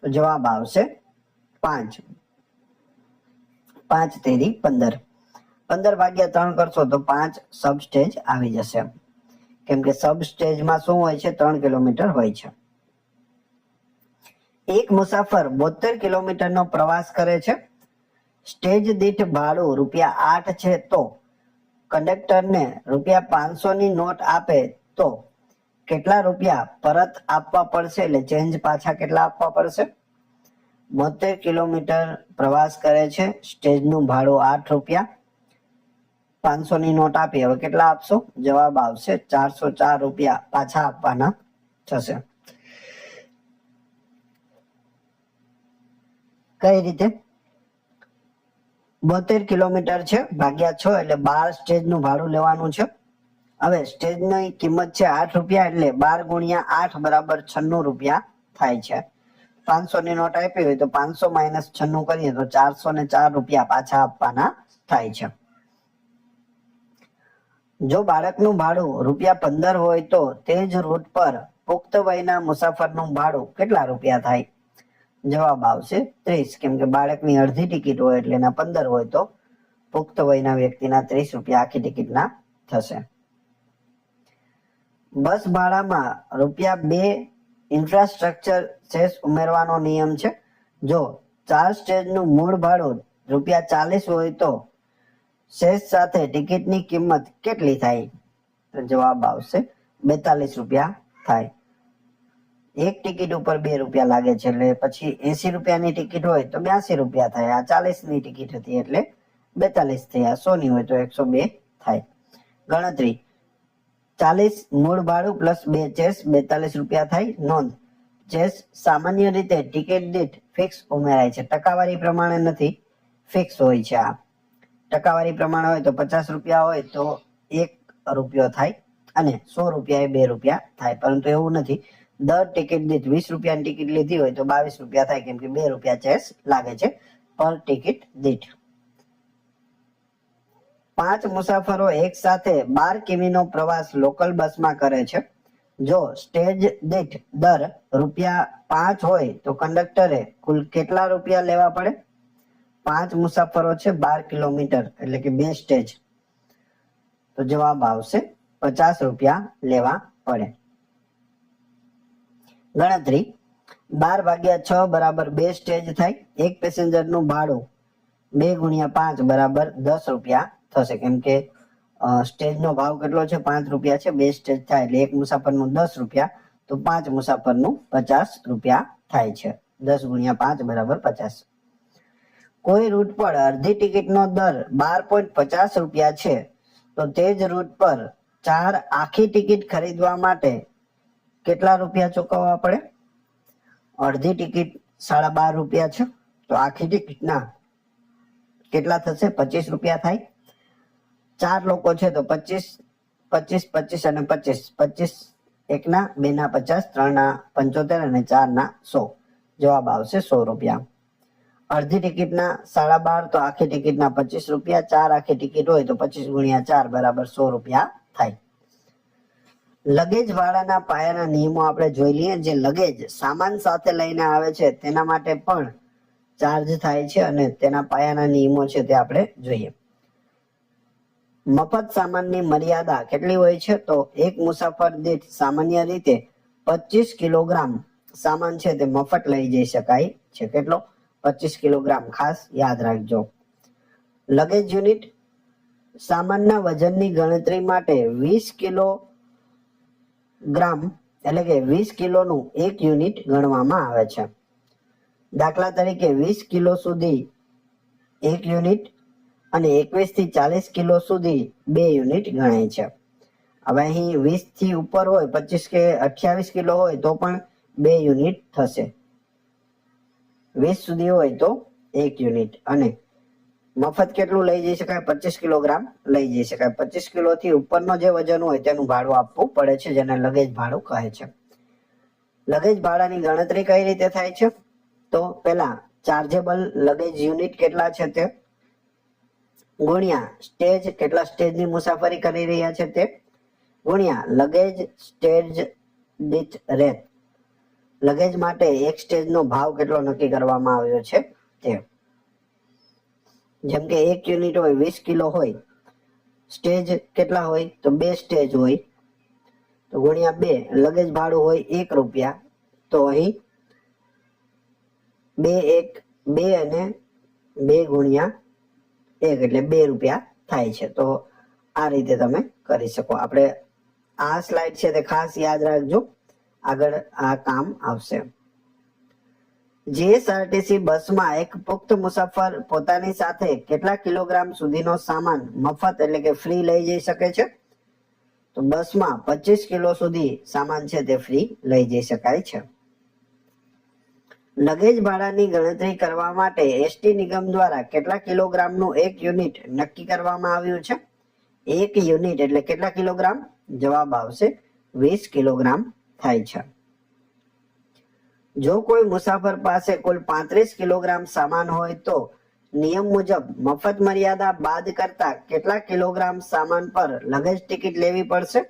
તો જવાબ આવશે 5. 5 તેરી 15. 15 ભાગ્યા 3 કરશો તો 5 સબ સ્ટેજ આવી જશે, કેમ કે સબ સ્ટેજમાં શું હોય છે? 3 કિલોમીટર હોય છે. એક મુસાફર 72 કિલોમીટરનો પ્રવાસ કરે છે. સ્ટેજ દીઠ ભાડું ₹8 છે તો કંડક્ટરને ₹500 ની નોટ આપે તો કેટલા રૂપિયા પરત આપવા પડશે? એટલે ચેન્જ પાછા કેટલા આપવા પડશે? 72 કિલોમીટર પ્રવાસ કરે છે, સ્ટેજનું ભાડું ₹8, 500 ની નોટ આપી, હવે કેટલા આપશો? જવાબ આવશે 404 રૂપિયા પાછા આપવાના થશે. કઈ રીતે? 72 કિલોમીટર છે ભાગ્યા 6 એટલે 12 સ્ટેજનું ભાડું લેવાનું છે. હવે સ્ટેજની કિંમત છે ₹8 એટલે 12 ગુણ્યા 8 બરાબર 96 રૂપિયા થાય છે. 500 ની નોટ આપી હોય તો 500 માઇનસ 96 કરીએ તો 404 રૂપિયા પાછા આપવાના થાય છે. જો બાળકનું ભાડું ₹15 હોય તો તે જ રૂટ પર પુખ્ત વયના મુસાફરનું ભાડું કેટલા રૂપિયા થાય? જવાબ આવશે 30, કેમ કે બાળકની અડધી ટિકિટ હોય એટલે એના 15 હોય તો પુખ્ત વયના વ્યક્તિના 30 રૂપિયા આખી ટિકિટના થશે. બસ ભાડામાં ₹2 ઇન્ફ્રાસ્ટ્રક્ચર સેસ ઉમેરવાનો નિયમ છે. જો 4 સ્ટેજનું મૂળ ભાડું ₹40 હોય તો સેસ સાથે ટિકિટની કિંમત કેટલી થાય? તો જવાબ આવશે 42 રૂપિયા થાય. એક ટિકિટ ઉપર ₹2 લાગે છે એટલે પછી 80 રૂપિયાની ટિકિટ હોય તો 82 રૂપિયા થાય. આ 40 ની ટિકિટ હતી એટલે 42 થયા. 100 ની હોય તો 102 થાય. ગણતરી: 40 મૂળ ભાડું પ્લસ 2 ચેસ 42 રૂપિયા થાય. નોંધ: ચેસ સામાન્ય રીતે ટિકિટ દીઠ ફિક્સ ઉમેરાય છે, ટકાવારી પ્રમાણે નથી, ફિક્સ હોય છે. આ ટકાવારી પ્રમાણે હોય તો 50 રૂપિયા હોય તો ₹1 થાય અને 100 રૂપિયા એ ₹2 થાય, પરંતુ એવું નથી. દર ટિકિટ દીઠ 20 રૂપિયાની ટિકિટ લીધી હોય તો 22 રૂપિયા થાય, કેમ કે ₹2 ચેસ લાગે છે પર ટિકિટ દીઠ. 5 મુસાફરો એક સાથે 12 કિમીનો પ્રવાસ લોકલ બસમાં કરે છે. જો સ્ટેજ દીઠ દર ₹5 હોય તો કંડક્ટરે કુલ કેટલા રૂપિયા લેવા પડે? 5 મુસાફરો છે, 12 કિલોમીટર એટલે કે 2 સ્ટેજ, તો જવાબ આવશે 50 રૂપિયા લેવા પડે. ગણતરી: 12 ભાગ્યા 6 બરાબર 2 સ્ટેજ થાય. એક પેસેન્જરનું ભાડું 2 ગુણ્યા 5 બરાબર 10 રૂપિયા થશે, કેમ કે સ્ટેજનો ભાવ કેટલો છે? 5 રૂપિયા છે. 2 સ્ટેજ થાય એટલે એક મુસાફરનું 10 રૂપિયા, તો 5 મુસાફરનું 50 રૂપિયા થાય છે. 10 ગુણ્યા 5 બરાબર 50. કોઈ રૂટ પર અડધી ટિકિટનો દર 12.50 રૂપિયા છે તો તે જ રૂટ પર 4 આખી ટિકિટ ખરીદવા માટે કેટલા રૂપિયા ચૂકવવા પડે? અડધી ટિકિટ ₹12.5 છે તો આખી ટિકિટના કેટલા થશે? 25 રૂપિયા થાય. 4 લોકો છે તો 25, 25, 25 અને 25. 25 1ના 2ના 50, 3ના 75 અને 4ના 100. જવાબ આવશે 100 રૂપિયા. અડધી ટિકિટના ₹12.5 તો આખી ટિકિટના 25 રૂપિયા. 4 આખી ટિકિટ હોય તો 25 ગુણ્યા 4 બરાબર 100 રૂપિયા થાય. લગેજ ભાડાના પાયાના નિયમો આપણે જોઈ લઈએ. જે લગેજ સામાન સાથે લઈને આવે છે તેના માટે પણ ચાર્જ થાય છે અને તેના પાયાના નિયમો છે તે આપણે જોઈએ. મફત સામાનની મર્યાદા કેટલી હોય છે? તો એક મુસાફર દીઠ સામાન્ય રીતે 25 કિલોગ્રામ સામાન છે તે મફત લઈ જઈ શકાય છે. કેટલો? 25 કિલોગ્રામ, ખાસ યાદ રાખજો. લગેજ યુનિટ: સામાનના વજનની ગણતરી માટે 20 કિલોગ્રામ એટલે કે 20 કિલોનું એક યુનિટ ગણવામાં આવે છે. દાખલા તરીકે 20 કિલો સુધી 1 યુનિટ અને 21 થી 40 કિલો સુધી 2 યુનિટ ગણાય છે. હવે અહીં 20 થી ઉપર હોય, 25 કે 28 કિલો હોય તો પણ 2 યુનિટ થશે, 20 સુધી હોય તો 1 યુનિટ, અને મફત કેટલું લઈ જઈ શકાય? 25 કિલોગ્રામ લઈ જઈ શકાય. 25 કિલો થી ઉપરનો જે વજન હોય તેનું ભાડું આપવું પડે છે, જેને લગેજ ભાડું કહે છે. લગેજ ભાડાની ગણતરી કઈ રીતે થાય છે? તો પહેલા ચાર્જેબલ લગેજ યુનિટ કેટલા છે તે ગુણ્યા સ્ટેજ, કેટલા સ્ટેજની મુસાફરી કરી રહ્યા છે તે, ગુણ્યા લગેજ સ્ટેજ દીઠ રેટ, લગેજ માટે એક સ્ટેજનો ભાવ કેટલો નક્કી કરવામાં આવ્યો છે તે. જેમ કે 1 યુનિટ હોય 20 કિલો હોય, સ્ટેજ કેટલા હોય? તો 2 સ્ટેજ હોય, તો ગુણ્યા 2, લગેજ ભાડું હોય 1 રૂપિયા, તો અહીં 2 અને 2 ગુણ્યા 1 એટલે 2 રૂપિયા થાય છે. તો આ રીતે તમે કરી શકો. આપણે આ સ્લાઇડ છે તે ખાસ યાદ રાખજો, આગળ આ કામ આવશે. જીએસઆરટીસી બસમાં એક પુખ્ત મુસાફર પોતાની સાથે કેટલા કિલોગ્રામ સુધીનો સામાન મફત એટલે કે ફ્રી લઈ જઈ શકે છે? તો બસમાં 25 કિલો સુધી સામાન છે તે ફ્રી લઈ જઈ શકાય છે. લગેજ ભાડાની ગણતરી કરવા માટે એસટી નિગમ દ્વારા કેટલા કિલોગ્રામનું એક યુનિટ નક્કી કરવામાં આવ્યું છે? 1 યુનિટ એટલે કેટલા કિલોગ્રામ? જવાબ આવશે 20 કિલોગ્રામ થાય છે. જો કોઈ મુસાફર પાસે કુલ 35 કિલોગ્રામ સામાન હોય તો નિયમ મુજબ મફત મર્યાદા બાદ કરતા કેટલા કિલોગ્રામ સામાન પર લગેજ ટિકિટ લેવી પડશે?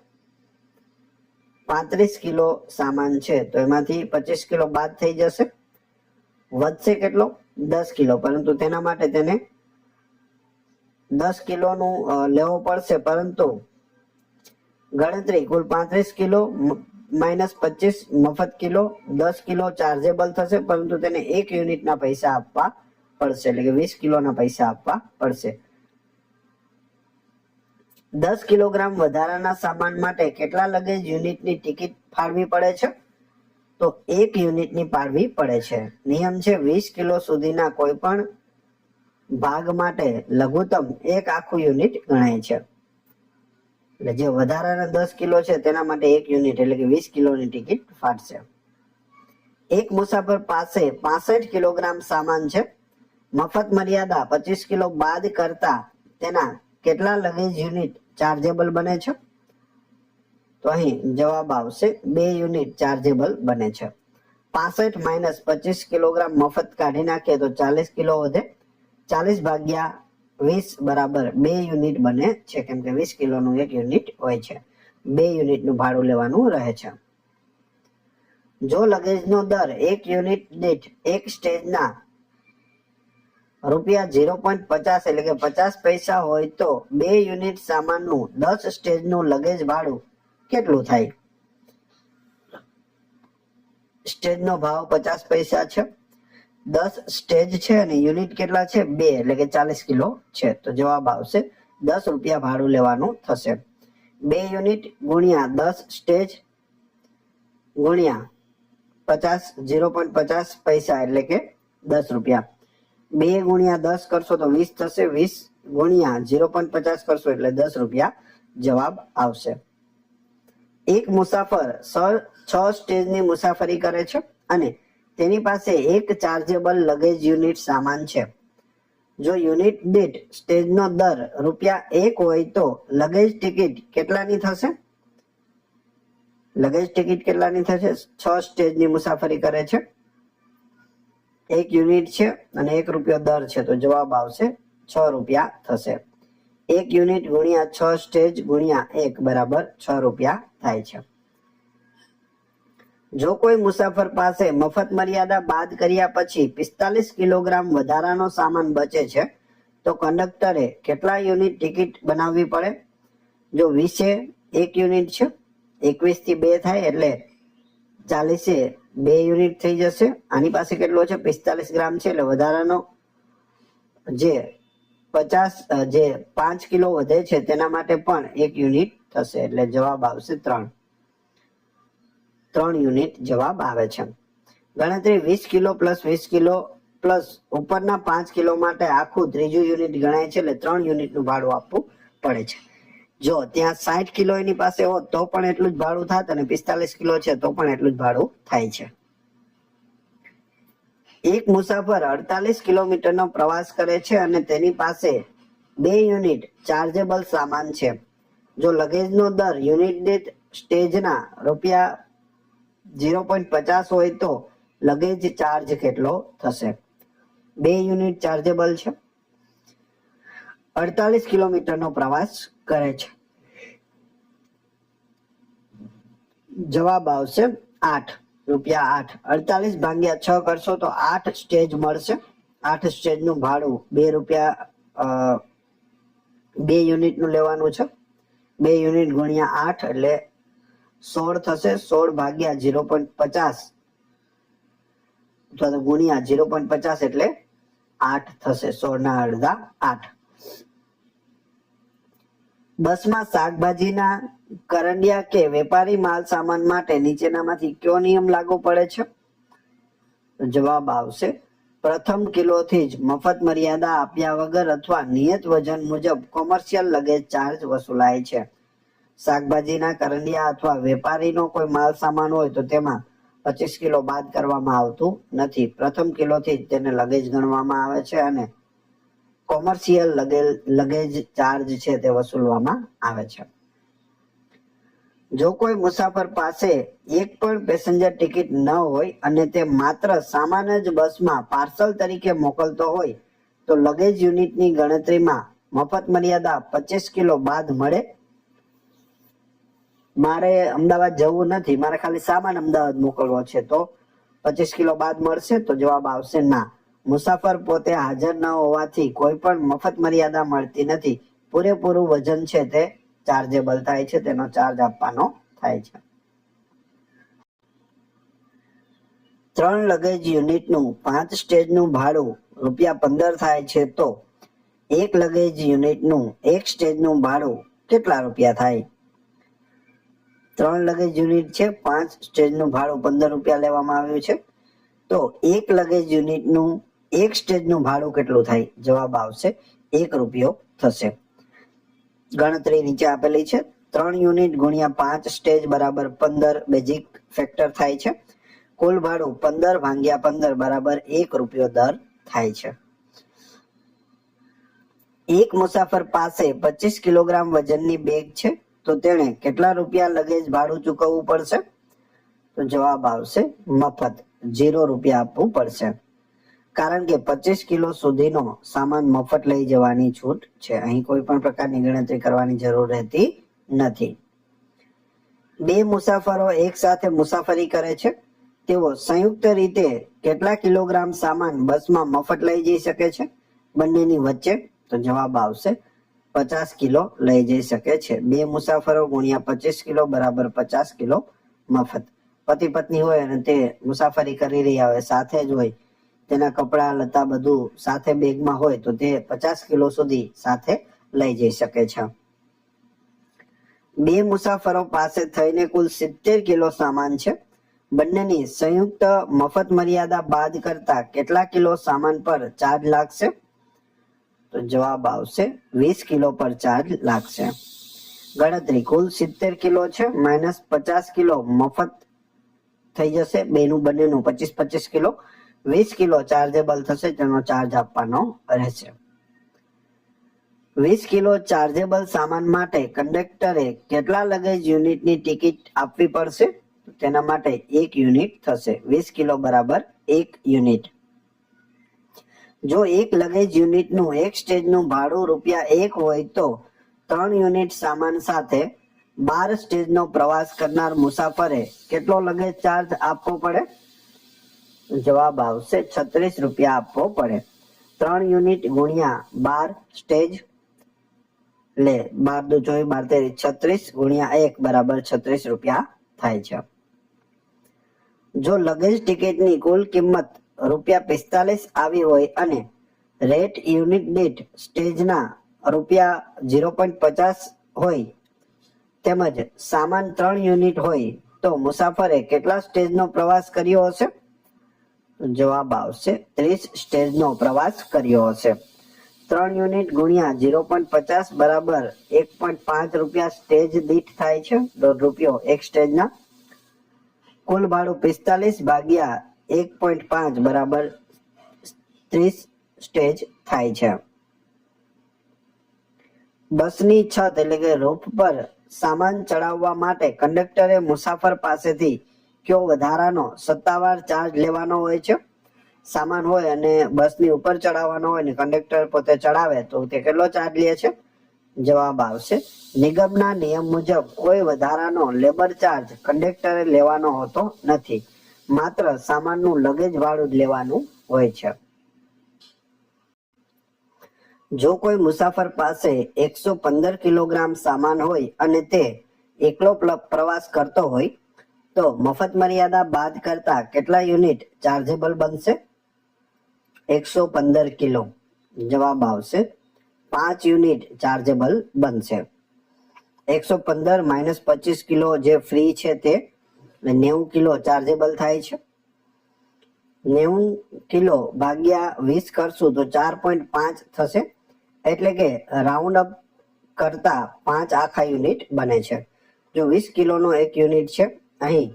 35 કિલો સામાન છે તો એમાંથી 25 કિલો બાદ થઈ જશે, વધશે કેટલો? 10 કિલો, પરંતુ તેના માટે તેને 10 કિલોનું લેવો પડશે, પરંતુ ગણતરી કુલ 35 કિલો માઇનસ 25 મફત કિલો, 10 કિલો ચાર્જેબલ થશે, પરંતુ તેને 1 યુનિટના પૈસા આપવા પડશે, એટલે કે 20 કિલોના પૈસા આપવા પડશે. 10 કિલોગ્રામ વધારાના સામાન માટે કેટલા લગેજ યુનિટની ટિકિટ ફાળવી પડે છે? તો 1 યુનિટની ફાળવી પડે છે. નિયમ છે 20 કિલો સુધીના કોઈ પણ ભાગ માટે લઘુત્તમ 1 આખું યુનિટ ગણાય છે. એટલે જે વધારાના 10 કિલો છે તેના માટે 1 યુનિટ એટલે કે 20 કિલોની ટિકિટ ફાટશે. એક મુસાફર પાસે 65 કિલોગ્રામ સામાન છે, મફત મર્યાદા 25 કિલો બાદ કરતા તેના કેટલા લગેજ યુનિટ ચાર્જેબલ બને છે? તો અહીં જવાબ આવશે 2 યુનિટ ચાર્જેબલ બને છે. 65 માઇનસ 25 કિલોગ્રામ મફત કાઢી નાખીએ તો 40 કિલો વધે, 40 ભાગ્યા 20 બરાબર 2 યુનિટ બને છે, કેમ કે 20 કિલોનું 1 યુનિટ હોય છે. 2 યુનિટનું ભાડું લેવાનું રહે છે. જો લગેજનો દર 1 યુનિટ દીઠ એક સ્ટેજના રૂપિયા 0.50 એટલે કે 50 પૈસા હોય તો 2 યુનિટ સામાનનું 10 સ્ટેજનું લગેજ ભાડું કેટલું થાય? સ્ટેજનો ભાવ 50 પૈસા છે, 10 સ્ટેજ છે અને યુનિટ કેટલા છે? 2 એટલે કે 40 કિલો છે, તો જવાબ આવશે 10 રૂપિયા ભાડું લેવાનું થશે. 2 યુનિટ ગુણ્યા 10 સ્ટેજ ગુણ્યા 50, 0.50 પૈસા એટલે કે 10 રૂપિયા. 2 ગુણ્યા 10 કરશો તો 20 થશે, 20 ગુણ્યા 0.50 કરશો એટલે 10 રૂપિયા જવાબ આવશે. એક મુસાફર 6 સ્ટેજની મુસાફરી કરે છે અને તેની પાસે એક ચાર્જેબલ લગેજ યુનિટ સામાન છે. જો યુનિટ દીઠ સ્ટેજનો દર ₹1 હોય તો લગેજ ટિકિટ કેટલાની થશે? લગેજ ટિકિટ કેટલાની થશે? 6 સ્ટેજની મુસાફરી કરે છે, 1 યુનિટ છે અને ₹1 દર છે, તો જવાબ આવશે 6 રૂપિયા થશે. 1 યુનિટ ગુણ્યા 6 સ્ટેજ ગુણ્યા 1 બરાબર 6 રૂપિયા થાય છે. જો કોઈ મુસાફર પાસે મફત મર્યાદા બાદ કર્યા પછી 45 કિલોગ્રામ વધારાનો સામાન બચે છે તો કંડક્ટરે કેટલા યુનિટ ટિકિટ બનાવવી પડે? જો 20 1 યુનિટ છે, 21 થી 2 થાય એટલે 40 2 યુનિટ થઈ જશે. આની પાસે કેટલો છે? 45 ગ્રામ છે, એટલે વધારાનો જે 5 કિલો વધે છે તેના માટે પણ 1 યુનિટ થશે, એટલે જવાબ આવશે 3 યુનિટ જવાબ આવે છે. ગણતરી 20 કિલો પ્લસ 20 કિલો પ્લસ ઉપરના 5 કિલો માટે આખું ત્રીજું યુનિટ ગણાય છે, એટલે 3 યુનિટનું ભાડું આપવું પડે છે. જો ત્યાં 60 કિલો એની પાસે હોત તો પણ એટલું જ ભાડું થાત અને 45 કિલો છે તો પણ એટલું જ ભાડું થાય છે. એક મુસાફર 48 કિલોમીટરનો પ્રવાસ કરે છે અને તેની પાસે 2 યુનિટ ચાર્જેબલ સામાન છે. જો લગેજનો દર યુનિટ દીઠ સ્ટેજના રૂપિયા 0.50 હોય તો લગેજ ચાર્જ કેટલો થશે? 2 યુનિટ ચાર્જેબલ છે, 48 કિલોમીટરનો પ્રવાસ કરે છે. જવાબ આવશે 8 રૂપિયા 8. 48 ભાગ્યા 6 કરશો તો 8 સ્ટેજ મળશે. 8 સ્ટેજનું ભાડું 2 રૂપિયા 2 યુનિટનું લેવાનું છે. 2 યુનિટ ગુણ્યા 8 એટલે 16 થશે. 16 ભાગ્યા 0.50 અથવા તો ગુણ્યા 0.50 એટલે 8 થશે. 16 ના અડધા 8. બસમાં શાકભાજીના કરંડિયા કે વેપારી માલ સામાન માટે નીચેનામાંથી કયો નિયમ લાગુ પડે છે? જવાબ આવશે પ્રથમ કિલોથી જ મફત મર્યાદા આપ્યા વગર અથવા નિયત વજન મુજબ કોમર્શિયલ લગેજ ચાર્જ વસૂલાય છે. શાકભાજીના કરંડિયા અથવા વેપારીનો કોઈ માલ સામાન હોય તો તેમાં 25 કિલો બાદ કરવામાં આવતું નથી. પ્રથમ કિલોથી જ તેને લગેજ ગણવામાં આવે છે અને કોમર્શિયલ લગેજ ચાર્જ છે તે વસૂલવામાં આવે છે. જો કોઈ મુસાફર પાસે એક પણ પેસેન્જર ટિકિટ ન હોય અને તે માત્ર સામાન જ બસમાં પાર્સલ તરીકે મોકલતો હોય તો લગેજ યુનિટની ગણતરીમાં મફત મર્યાદા 25 કિલો બાદ મળે. મારે અમદાવાદ જવું નથી, મારે ખાલી સામાન અમદાવાદ મોકલવો છે તો 25 કિલો બાદ મળશે? તો જવાબ આવશે ના. મુસાફર પોતે હાજર ન હોવાથી કોઈ પણ મફત મર્યાદા મળતી નથી. પૂરેપૂરું વજન છે તે ચાર્જેબલ થાય છે, તેનો ચાર્જ આપવાનો થાય છે. 3 લગેજ યુનિટનું 5 સ્ટેજનું ભાડું રૂપિયા 15 થાય છે તો 1 લગેજ યુનિટનું 1 સ્ટેજનું ભાડું કેટલા રૂપિયા થાય? 3 લગેજ યુનિટ છે, 5 સ્ટેજનું ભાડું 15 રૂપિયા લેવામાં આવ્યું છે તો 1 લગેજ યુનિટનું 1 સ્ટેજનું ભાડું કેટલું થાય? જવાબ આવશે 1 રૂપિયો થશે. ગણતરી નીચે આપેલી છે. 3 યુનિટ ગુણ્યા 5 સ્ટેજ બરાબર 15 બેઝિક ફેક્ટર થાય છે. કુલ ભાડું 15 ભાગ્યા 15 બરાબર 1 રૂપિયો દર થાય છે. એક મુસાફર પાસે 25 કિલોગ્રામ વજનની બેગ છે તો તેણે કેટલા રૂપિયા લગેજ ભાડું ચૂકવવું પડશે? તો જવાબ આવશે મફત, 0 રૂપિયા આપવું પડશે. કારણ કે 25 કિલો સુધીનો સામાન મફત લઈ જવાની છૂટ છે. અહીં કોઈ પણ પ્રકારની ગણતરી કરવાની જરૂર રહેતી નથી. 2 મુસાફરો એક સાથે મુસાફરી કરે છે. તેઓ સંયુક્ત રીતે કેટલા કિલોગ્રામ સામાન બસમાં મફત લઈ જઈ શકે છે બંનેની વચ્ચે? તો જવાબ આવશે 50 કિલો લઈ જઈ શકે છે. 2 મુસાફરો ગુણ્યા 25 કિલો બરાબર 50 કિલો મફત. પતિ પત્ની હોય અને તે મુસાફરી કરી રહ્યા હોય, સાથે જ હોય, તેના કપડા લતા બધું સાથે બેગમાં હોય તો તે 50 કિલો સુધી સાથે લઈ જઈ શકે છે. 2 મુસાફરો પાસે થઈને કુલ 70 કિલો સામાન છે. બંનેની સંયુક્ત મફત મર્યાદા બાદ કરતા કેટલા કિલો સામાન પર ચાર્જ લાગશે? તો જવાબ આવશે 20 કિલો પર ચાર્જ લાગશે. ગણતરી કુલ 70 કિલો છે માઇનસ 50 કિલો મફત થઈ જશે. બંનેનું 25 કિલો. 20 કિલો ચાર્જેબલ થશે, તેનો ચાર્જ આપવાનો રહેશે. 20 કિલો ચાર્જેબલ સામાન માટે કંડક્ટરે કેટલા લગેજ યુનિટની ટિકિટ આપવી પડશે? તેના માટે 1 યુનિટ થશે. 20 કિલો બરાબર 1 યુનિટ. જો 1 લગેજ યુનિટનું 1 સ્ટેજનું ભાડું રૂપિયા 1 હોય તો 3 યુનિટ સામાન સાથે 12 સ્ટેજનો પ્રવાસ કરનાર મુસાફરે કેટલો લગેજ ચાર્જ આપવો પડે? જવાબ આવશે 36 રૂપિયા આપવો પડે. 3 યુનિટ ગુણ્યા 12 સ્ટેજ એટલે 12 × 2 = 12 = 36 ગુણ્યા 1 બરાબર 36 રૂપિયા થાય છે. જો લગેજ ટિકિટની કુલ કિંમત રૂપિયા 45 આવી હોય અને રેટ યુનિટ દીઠ સ્ટેજના રૂપિયા 0.50 હોય તેમજ સામાન 3 યુનિટ હોય તો મુસાફરે કેટલા સ્ટેજનો પ્રવાસ કર્યો હશે? જવાબ આવશે 30 સ્ટેજનો પ્રવાસ કર્યો હશે. 3 યુનિટ ગુણ્યા 0.50 બરાબર 1.5 રૂપિયા સ્ટેજ દીઠ થાય છે. 1.5 રૂપિયો એક સ્ટેજના. કુલ ભાડું 45 ભાગ્યા 1.5 બરાબર 30 સ્ટેજ થાય છે. બસની છત એટલે કે રૂફ પર સામાન ચડાવવા માટે કંડક્ટરે મુસાફર પાસેથી કયો વધારાનો સત્તાવાર ચાર્જ લેવાનો હોય છે? સામાન હોય અને બસની ઉપર ચડાવવાનો હોય ને કંડક્ટર પોતે ચડાવે તો તે કેટલો ચાર્જ લે છે? જવાબ આવશે નિગમના નિયમ મુજબ કોઈ વધારાનો લેબર ચાર્જ કંડક્ટરે લેવાનો હોતો નથી, માત્ર સામાનનું લગેજ ભાડું જ લેવાનું હોય છે. જો કોઈ મુસાફર પાસે 115 કિલોગ્રામ સામાન હોય અને તે એકલો પ્રવાસ કરતો હોય તો મફત મર્યાદા બાદ કરતા કેટલા યુનિટ ચાર્જેબલ બનશે? 115 કિલો. જવાબ આવશે 5 યુનિટ ચાર્જેબલ બનશે. 115 માઇનસ 25 કિલો જે ફ્રી છે તે 90 કિલો ચાર્જેબલ થાય છે. 90 કિલો ભાગ્યા 20 કરશું તો 4.5 થશે, એટલે કે રાઉન્ડ અપ કરતા 5 આખા યુનિટ બને છે. જો 20 કિલોનો એક યુનિટ છે, અહીં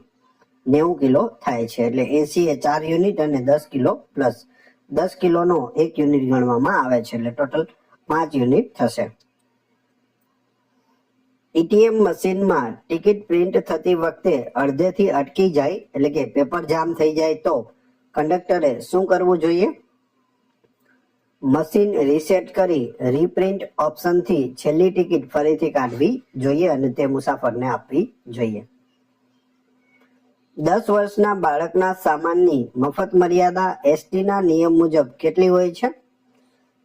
90 કિલો થાય છે, એટલે 80 એ 4 યુનિટ અને 10 કિલો પ્લસ 10 કિલોનો એક યુનિટ ગણવામાં આવે છે, એટલે ટોટલ 5 યુનિટ થશે. એટીએમ મશીનમાં ટિકિટ પ્રિન્ટ થતી વખતે અડધેથી અટકી જાય એટલે કે પેપર જામ થઈ જાય તો કંડક્ટરે શું કરવું જોઈએ? મશીન રીસેટ કરી રીપ્રિન્ટ ઓપ્શનથી છેલ્લી ટિકિટ ફરીથી કાઢવી જોઈએ અને તે મુસાફરને આપવી જોઈએ. 10 વર્ષના બાળકના સામાનની મફત મર્યાદા એસટીના નિયમ મુજબ કેટલી હોય છે?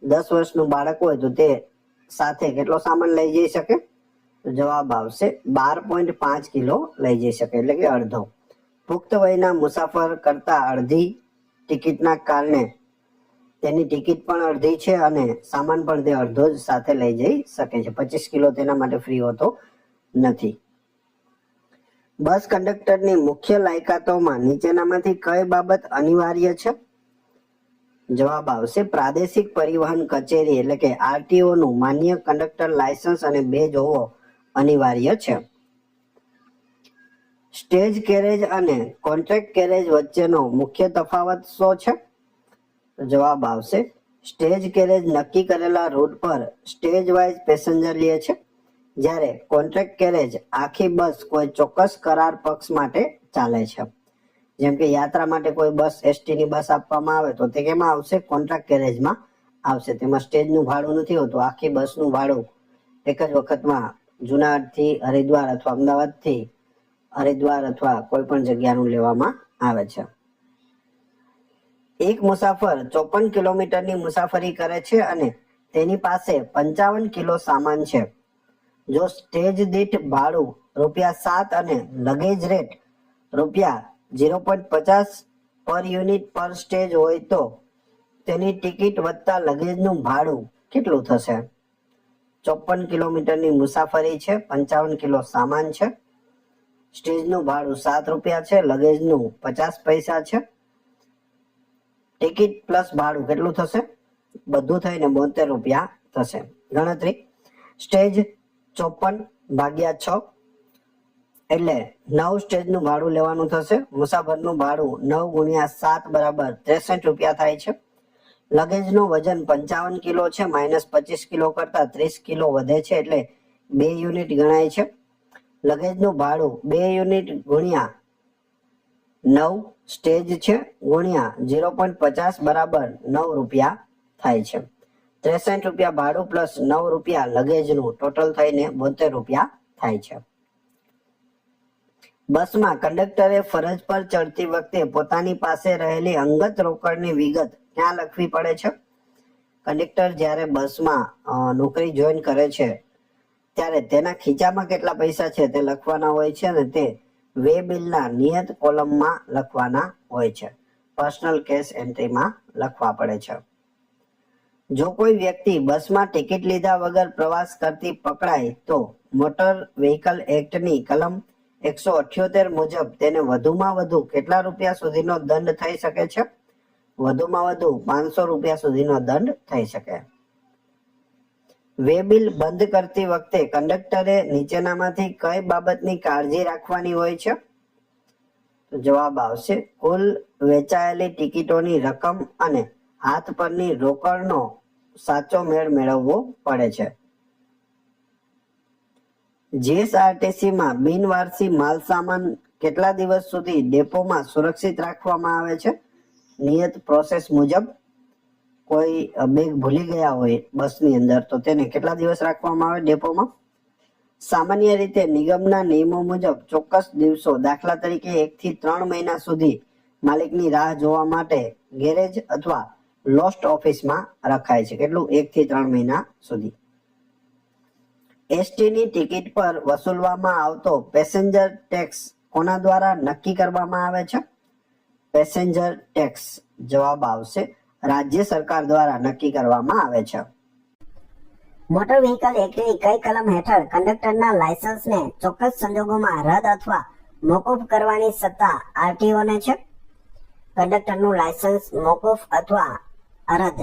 10 વર્ષનું બાળક હોય તો તે સાથે કેટલો સામાન લઈ જઈ શકે? તો જવાબ આવશે 12.5 કિલો લઈ જઈ શકે, એટલે કે અડધો. પુખ્ત વયના મુસાફર કરતા અડધી ટિકિટના કારણે તેની ટિકિટ પણ અડધી છે અને સામાન પણ તે અડધો જ સાથે લઈ જઈ શકે છે. 25 કિલો તેના માટે ફ્રી હોતો નથી. બસ કંડક્ટરની મુખ્ય લાયકાતોમાં નીચેનામાંથી કઈ બાબત અનિવાર્ય છે? જવાબ આવશે પ્રાદેશિક પરિવહન કચેરી એટલે કે આરટીઓ નું માન્ય કંડક્ટર લાયસન્સ અને બેજ હોવો અનિવાર્ય છે. સ્ટેજ કેરેજ અને કોન્ટ્રાક્ટ કેરેજ વચ્ચેનો મુખ્ય તફાવત શું છે? જવાબ આવશે સ્ટેજ કેરેજ નક્કી કરેલા રૂટ પર સ્ટેજ વાઇઝ પેસેન્જર લે છે, જ્યારે કોન્ટ્રાક્ટ કેરેજ આખી બસ કોઈ ચોક્કસ કરાર પક્ષ માટે ચાલે છે. જેમ કે યાત્રા માટે કોઈ બસ એસટી ની બસ આપવામાં આવે તો તે કેમાં આવશે? કોન્ટ્રાક્ટ કેરેજમાં આવશે. તેમાં સ્ટેજનું ભાડું નથી હોતું, આખી બસનું ભાડું એક જ વખતમાં જુનાગઢથી હરિદ્વાર અથવા અમદાવાદથી હરિદ્વાર અથવા કોઈ પણ જગ્યાનું લેવામાં આવે છે. એક મુસાફર 54 કિલોમીટરની મુસાફરી કરે છે અને તેની પાસે 55 કિલો સામાન છે. જો સ્ટેજ દીઠ ભાડું ₹7 અને લગેજ રેટ ₹0.50 પર યુનિટ પર સ્ટેજ હોય તો તેની ટિકિટ વત્તા લગેજનું ભાડું કેટલું થશે? 54 કિલોમીટરની મુસાફરી છે, 55 કિલો સામાન છે, સ્ટેજનું ભાડું ₹7 છે, લગેજનું 50 પૈસા છે, ટિકિટ પ્લસ ભાડું કેટલું થશે? બધું થઈને ₹72 થશે. ગણતરી સ્ટેજ 54 ભાગ્યા 6 એટલે 9 સ્ટેજનું ભાડું લેવાનું થશે. મુસાફરનું ભાડું 9 ગુણ્યા 7 બરાબર ₹63 થાય છે. લગેજનું વજન 55 કિલો છે, માઇનસ 25 કિલો કરતા 30 કિલો વધે છે, એટલે 2 યુનિટ ગણાય છે. લગેજનું ભાડું 2 યુનિટ ગુણ્યા 9 સ્ટેજ છે ગુણ્યા 0.50 બરાબર ₹9 થાય છે. ₹63 ભાડું પ્લસ ₹9 લગેજનું ટોટલ થઈને ₹72 થાય છે. બસમાં કંડક્ટરે ફરજ પર ચડતી વખતે પોતાની પાસે રહેલી અંગત રોકડની વિગત ક્યાં લખવી પડે છે? કંડક્ટર જ્યારે બસમાં નોકરી જોઈન કરે છે ત્યારે તેના ખીચામાં કેટલા પૈસા છે તે લખવાના હોય છે અને તે વે બિલના નિયત કોલમમાં લખવાના હોય છે. પર્સનલ કેશ એન્ટ્રીમાં લખવા પડે છે. જો કોઈ વ્યક્તિ બસમાં ટિકિટ લીધા વગર પ્રવાસ કરતી પકડાય તો મોટર વ્હીકલ એક્ટની કલમ 178 મુજબ તેને વધુમાં વધુ કેટલા રૂપિયા સુધીનો દંડ થઈ શકે છે? વધુમાં વધુ ₹500 સુધીનો દંડ થઈ શકે. વે બિલ બંધ કરતી વખતે કંડક્ટરે નીચેનામાંથી કઈ બાબતની કાળજી રાખવાની હોય છે? તો જવાબ આવશે કુલ વેચાયેલી ટિકિટોની રકમ અને હાથ પરની રોકડનો સાચો મેળ મેળવવો પડે છે. જીએસઆરટીસી માં બિનવારસી માલસામાન કેટલા દિવસ સુધી ડેપોમાં સુરક્ષિત રાખવામાં આવે છે? નિયત પ્રોસેસ મુજબ કોઈ બેગ ભૂલી ગયા હોય બસની અંદર તો તેને કેટલા દિવસ રાખવામાં આવે ડેપોમાં? સામાન્ય રીતે નિગમના નિયમો મુજબ ચોક્કસ દિવસો, દાખલા તરીકે 1 થી 3 મહિના સુધી માલિકની રાહ જોવા માટે ગેરેજ અથવા લોસ્ટ ઓફિસમાં રખાય છે. કેટલું? 1 થી 3 મહિના સુધી. એસટીની ટિકિટ પર વસૂલવામાં આવતો પેસેન્જર ટેક્સ કોના દ્વારા નક્કી કરવામાં આવે છે? પેસેન્જર ટેક્સ જવાબ આવશે રાજ્ય સરકાર દ્વારા નક્કી કરવામાં આવે છે. મોટર વ્હીકલ એક્ટની કઈ કલમ હેઠળ કંડક્ટરના લાયસન્સને ચોક્કસ સંજોગોમાં રદ અથવા મોકૂફ કરવાની સત્તા આરટીઓને છે? કંડક્ટરનું લાયસન્સ મોકૂફ અથવા રદ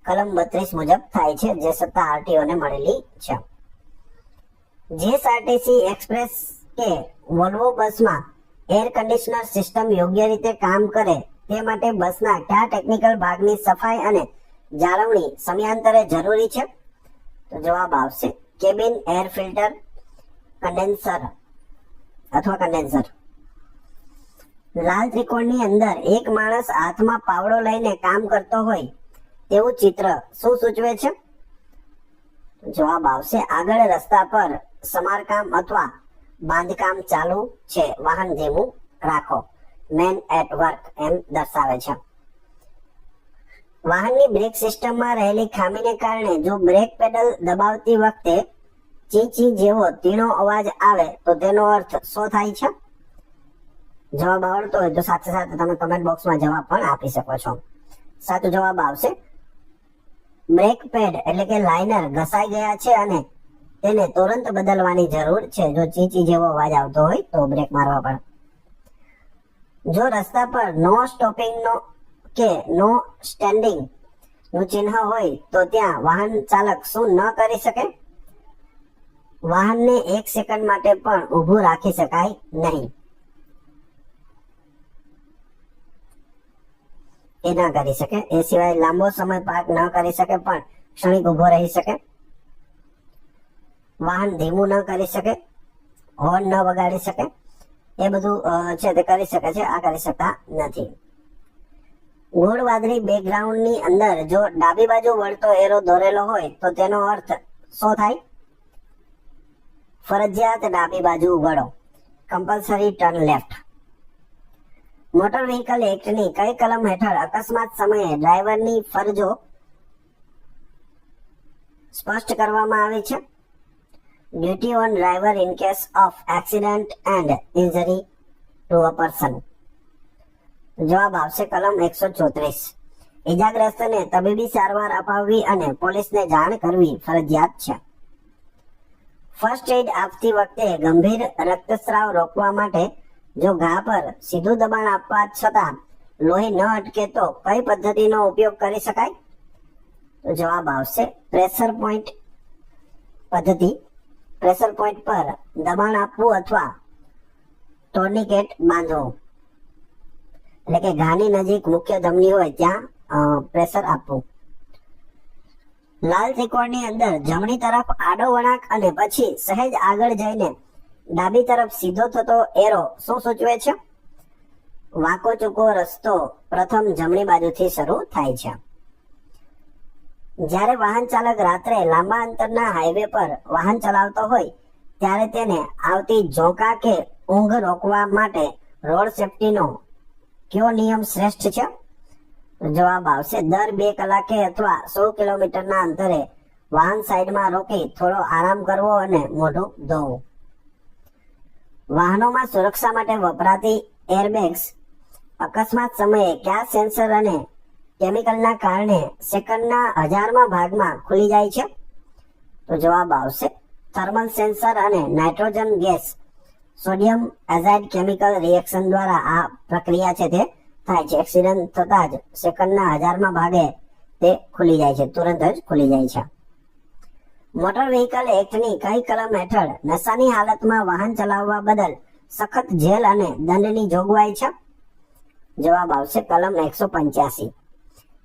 કલમ 32 મુજબ થાય છે, જે સત્તા આરટીઓને મળેલી છે. જીએસઆરટીસી એક્સપ્રેસ કે વોલ્વો બસમાં એર કન્ડિશનર સિસ્ટમ યોગ્ય રીતે કામ કરે તે માટે બસના કયા ટેકનિકલ ભાગની સફાઈ અને જાળવણી સમયાંતરે જરૂરી છે? તો જવાબ આવશે કેબિન એર ફિલ્ટર, કન્ડેન્સર અથવા કન્ડેન્સર. લાલ ત્રિકોણની અંદર એક માણસ હાથમાં પાવડો લઈને કામ કરતો હોય તેવું ચિત્ર શું સૂચવે છે? જવાબ આવશે આગળ રસ્તા પર સમારકામ અથવા બાંધકામ ચાલુ છે, વાહન ધીમું રાખો, મેન એટ વર્ક એમ દર્શાવે છે. વાહનની બ્રેક સિસ્ટમમાં રહેલી ખામીને કારણે જો બ્રેક પેડલ દબાવતી વખતે ચી ચી જેવો તીણો અવાજ આવે તો તેનો અર્થ શું થાય છે? જવાબ આવડતો હોય તો સાથે સાથે તમે કમેન્ટ બોક્સમાં જવાબ પણ આપી શકો છો. સાચો જવાબ આવશે બ્રેક પેડ એટલે કે લાઇનર ઘસાઈ ગયા છે અને તેને તુરંત બદલવાની જરૂર છે. જો ચીચી જેવો અવાજ આવતો હોય તો બ્રેક મારવા પડે. જો રસ્તા પર નો સ્ટોપિંગ નો કે નો સ્ટેન્ડિંગ નું ચિહ્ન હોય તો ત્યાં વાહન ચાલક શું ન કરી શકે? વાહનને 1 સેકન્ડ માટે પણ ઊભું રાખી શકાય નહીં. એ ના કરી શકે. એ સિવાય લાંબો સમય પાર્ક ન કરી શકે પણ ક્ષણિક ઉભો રહી શકે. વાહન ધીમું ન કરી શકે, હોર્ન ન વગાડી શકે. એ બધું છે તે કરી શકે છે, આ કરી શકતા નથી. ગોળ વાદળી બેકગ્રાઉન્ડ ની અંદર જો ડાબી બાજુ વળતો એરો દોરેલો હોય તો તેનો અર્થ શું થાય? ફરજિયાત ડાબી બાજુ વળો, compulsory turn left. Motor vehicle એક્ટની કઈ કલમ હેઠળ અકસ્માત સમયે ડ્રાઈવરની ફરજો સ્પષ્ટ કરવામાં આવી છે? Duty on driver in case of accident and injury to a person. જવાબ આવશે કલમ 134. ઇજાગ્રસ્તને તબીબી સારવાર અપાવવી અને પોલીસને જાણ કરવી ફરજિયાત છે. ફર્સ્ટ એડ આપતી વખતે ગંભીર રક્તસ્રાવ રોકવા માટે જો ઘા પર સીધું દબાણ આપવા છતાં લોહી ન અટકે તો કઈ પદ્ધતિનો ઉપયોગ કરી શકાય? તો જવાબ આવશે પ્રેશર પોઈન્ટ પદ્ધતિ. પ્રેશર પોઈન્ટ પર દબાણ આપવું અથવા ટોર્નિકેટ બાંધવું, એટલે કે ઘાની નજીક મુખ્ય ધમની હોય ત્યાં પ્રેશર આપવું. લાલ ત્રિકોણની અંદર જમણી તરફ આડો વળાંક અને પછી સહેજ આગળ જઈને ડાબી તરફ સીધો થતો એરો શું સૂચવે છે? વાંકો ચૂકો રસ્તો પ્રથમ જમણી બાજુથી શરૂ થાય છે. જ્યારે વાહન ચાલક રાત્રે લાંબા અંતરના હાઈવે પર વાહન ચલાવતો હોય ત્યારે તેને આવતી ઝોકા કે ઊંઘ રોકવા માટે રોડ સેફટીનો કયો નિયમ શ્રેષ્ઠ છે? જવાબ આવશે દર 2 કલાકે અથવા 100 કિલોમીટરના અંતરે વાહન સાઈડમાં રોકી થોડો આરામ કરવો અને મોઢું ધોવું. વાહનોમાં સુરક્ષા માટે વપરાતી એરબેગ્સ અકસ્માત સમયે કયા સેન્સર અને કેમિકલના કારણે સેકન્ડના 1000મા ભાગમાં ખુલી જાય છે? તો જવાબ આવશે થર્મલ સેન્સર અને nitrogen gas sodium azide chemical reaction દ્વારા આ પ્રક્રિયા છે તે થાય છે. એક્સિડન્ટ થતા જ સેકન્ડના 1000મા ભાગે તે ખુલી જાય છે, તુરંત જ ખુલી જાય છે. મોટર વ્હીકલ એક્ટની કઈ કલમ હેઠળ નશાની હાલતમાં વાહન ચલાવવા બદલ સખત જેલ અને દંડની જોગવાઈ છે? જવાબ આવશે કલમ 185.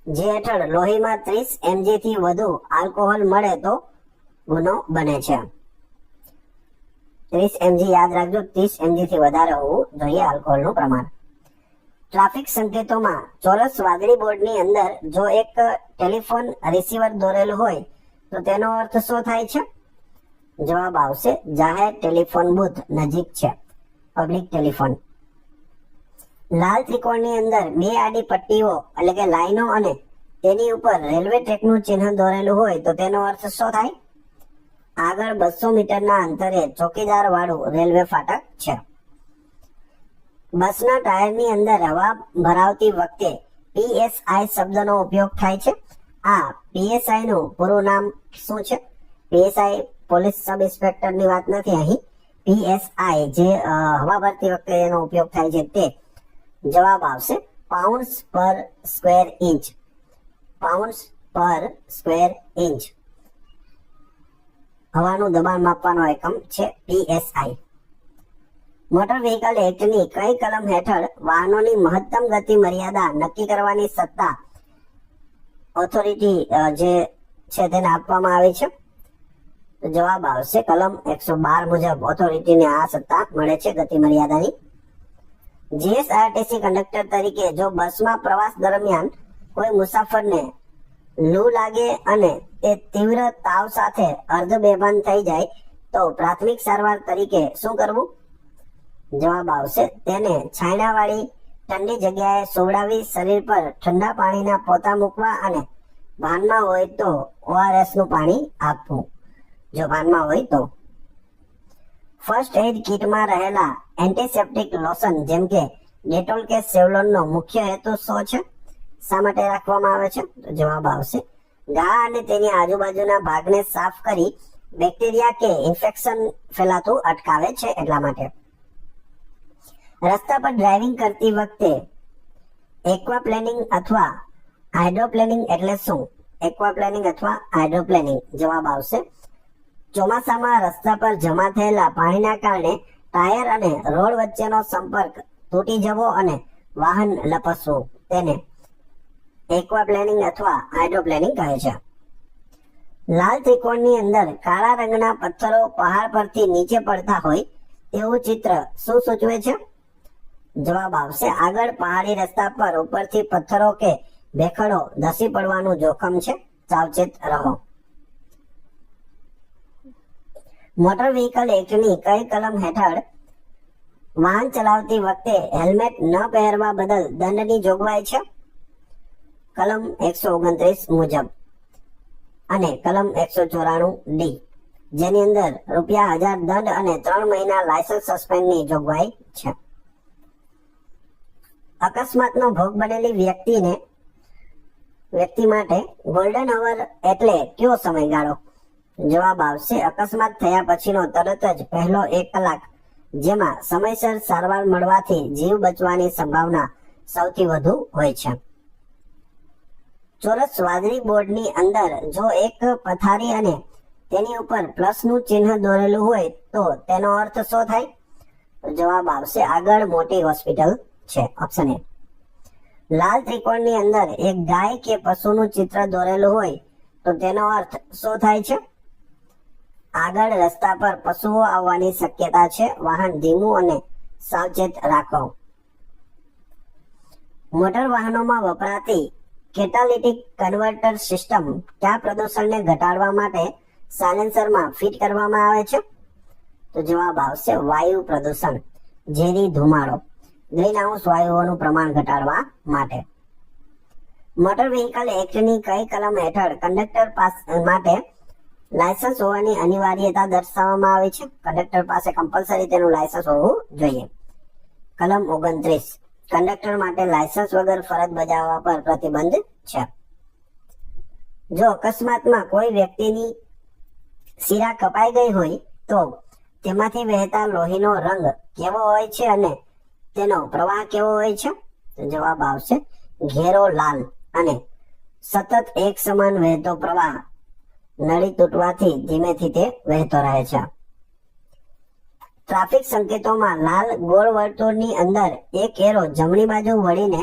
જે હેઠળ લોહીમાં 30 mg થી વધુ આલ્કોહોલ મળે તો ગુનો બને છે. 30 mg યાદ રાખજો, 30 mg થી વધારે હોવું જોઈએ આલ્કોહોલનું પ્રમાણ. ટ્રાફિક સંકેતોમાં ચોરસ વાદળી બોર્ડની અંદર જો એક ટેલિફોન રિસીવર દોરેલું હોય તો તેનો અર્થ શું થાય છે? જવાબ આવશે જાહેર ટેલિફોન બૂથ નજીક છે, પબ્લિક ટેલિફોન. લાલ ત્રિકોણની અંદર બે આડી પટ્ટીઓ એટલે કે લાઈનો અને તેની ઉપર રેલવે ટ્રેકનું ચિહ્ન દોરેલું હોય તો તેનો અર્થ શું થાય? આગળ 200 મીટરના અંતરે ચોકીદાર વાળું રેલવે ફાટક છે. બસના ટાયરની અંદર હવા ભરાવતી વખતે PSI શબ્દનો ઉપયોગ થાય છે. આ PSI નું પૂરું નામ શું છે? PSI પોલીસ સબ ઇન્સ્પેક્ટરની વાત નથી અહીં. PSI જે હવા ભરતી વખતે એનો ઉપયોગ થાય છે તે. જવાબ આવશે પાઉન્ડ્સ પર સ્ક્વેર ઇંચ. પાઉન્ડ્સ પર સ્ક્વેર ઇંચ હવાનું દબાણ માપવાનો એકમ છે PSI. મોટર વ્હીકલ એક્ટની કઈ કલમ હેઠળ વાહનોની મહત્તમ ગતિ મર્યાદા નક્કી કરવાની સત્તા ઓથોરિટી જે છે તેને આપવામાં આવી છે? જવાબ આવશે કલમ 112 મુજબ ઓથોરિટીને આ સત્તા મળે છે ગતિ મર્યાદાની. GSRTC કંડક્ટર તરીકે જો બસમાં પ્રવાસ દરમિયાન કોઈ મુસાફરને લૂ લાગે અને તે તીવ્ર તાવ સાથે અર્ધ બેભાન થઈ જાય તો પ્રાથમિક સારવાર તરીકે શું કરવું? જવાબ આવશે તેને છાયણાવાળી ઠંડી જગ્યાએ સુવડાવી શરીર પર ઠંડા પાણીના પોતા મૂકવા અને ભાનમાં હોય તો ORS નું પાણી આપવું, જો ભાનમાં હોય તો. ફર્સ્ટ એડ કીટમાં રહેલા એન્ટીસેપ્ટિક લોશન જેમ કે ડેટોલ કે સેવલોનનો મુખ્ય હેતુ શું છે? શા માટે રાખવામાં આવે છે? તો જવાબ આવશે ઘા અને તેની આજુબાજુના ભાગને સાફ કરી બેક્ટેરિયા કે ઇન્ફેક્શન ફેલાતું અટકાવે છે એટલા માટે. રસ્તા પર ડ્રાઇવિંગ કરતી વખતે એક્વાપ્લેનિંગ અથવા હાઇડ્રોપ્લેનિંગ એટલે શું? એક્વાપ્લેનિંગ અથવા હાઇડ્રોપ્લેનિંગ. જવાબ આવશે ચોમાસામાં રસ્તા પર જમા થયેલા પાણીના કારણે ટાયર અને રોડ વચ્ચેનો સંપર્ક તૂટી જવો અને વાહન લપસવું તેને એક્વાપ્લેનિંગ અથવા હાઇડ્રોપ્લેનિંગ કહે છે. લાલ ત્રિકોણની અંદર કાળા રંગના પથ્થરો પહાડ પરથી નીચે પડતા હોય તેવું ચિત્ર શું સૂચવે છે? જવાબ આવશે આગળ પહાડી રસ્તા પર ઉપરથી પથ્થરો કે ભેખડો ધસી પડવાનું જોખમ છે, સાવચેત રહો. મોટર વ્હીકલ એક્ટની કઈ કલમ હેઠળ વાહન ચલાવતી વખતે હેલ્મેટ ન પહેરવા બદલ દંડની જોગવાઈ છે? કલમ 129 મુજબ અને કલમ 194D જેની અંદર ₹1000 દંડ અને 3 મહિના લાયસન્સ સસ્પેન્ડની જોગવાઈ છે. અકસ્માતનો ભોગ બનેલી વ્યક્તિ માટે ગોલ્ડન અવર એટલે કયો સમયગાળો? જવાબ આવશે અકસ્માત થયા પછીનો તરત જ પહેલો 1 કલાક જેમાં સમયસર સારવાર મળવાથી જીવ બચવાની સંભાવના સૌથી વધુ હોય છે. ચોરસ વાદળી બોર્ડની અંદર જો એક પથારી અને તેની ઉપર પ્લસનું ચિહ્ન દોરેલું હોય તો તેનો અર્થ શું થાય? જવાબ આવશે આગળ મોટી હોસ્પિટલ છે, ઓપ્શન એ. લાલ ત્રિકોણની અંદર એક ગાય કે પશુનું ચિત્ર દોરેલું હોય તો તેનો અર્થ શું થાય છે? આગળ રસ્તા પર પશુઓ આવવાની શક્યતા છે, વાહન ધીમું અને સાવચેત રાખો. મોટર વાહનોમાં વપરાતી કેટાલિટિક કન્વર્ટર સિસ્ટમ કયા પ્રદૂષણને ઘટાડવા માટે સાયલેન્સરમાં ફિટ કરવામાં આવે છે? તો જવાબ આવશે વાયુ પ્રદૂષણ, ઝેરી ધુમાડો, ગ્રીનહાઉસ વાયુઓનું પ્રમાણ ઘટાડવા માટે. મોટર વ્હીકલ એક્ટની કઈ કલમ હેઠળ કંડક્ટર માટે લાયસન્સ હોવાની અનિવાર્યતા દર્શાવવામાં આવી છે? કંડક્ટર પાસે કમ્પલસરી તેનું લાયસન્સ હોવું જોઈએ. કલમ 29 કંડક્ટર માટે લાયસન્સ વગર ફરજ બજાવવા પર પ્રતિબંધ છે. જો અકસ્માતમાં કોઈ વ્યક્તિની શિરા કપાઈ ગઈ હોય તો તેમાંથી વહેતા લોહીનો રંગ કેવો હોય છે અને તેનો પ્રવાહ કેવો હોય છે? તો જવાબ આવશે ઘેરો લાલ અને સતત એક સમાન વહેતો પ્રવાહ નળી તૂટવાથી ધીમેથી તે વહેતો રહે છે. ટ્રાફિક સંકેતોમાં લાલ ગોળ વર્તુળની અંદર એક એરો જમણી બાજુ વળીને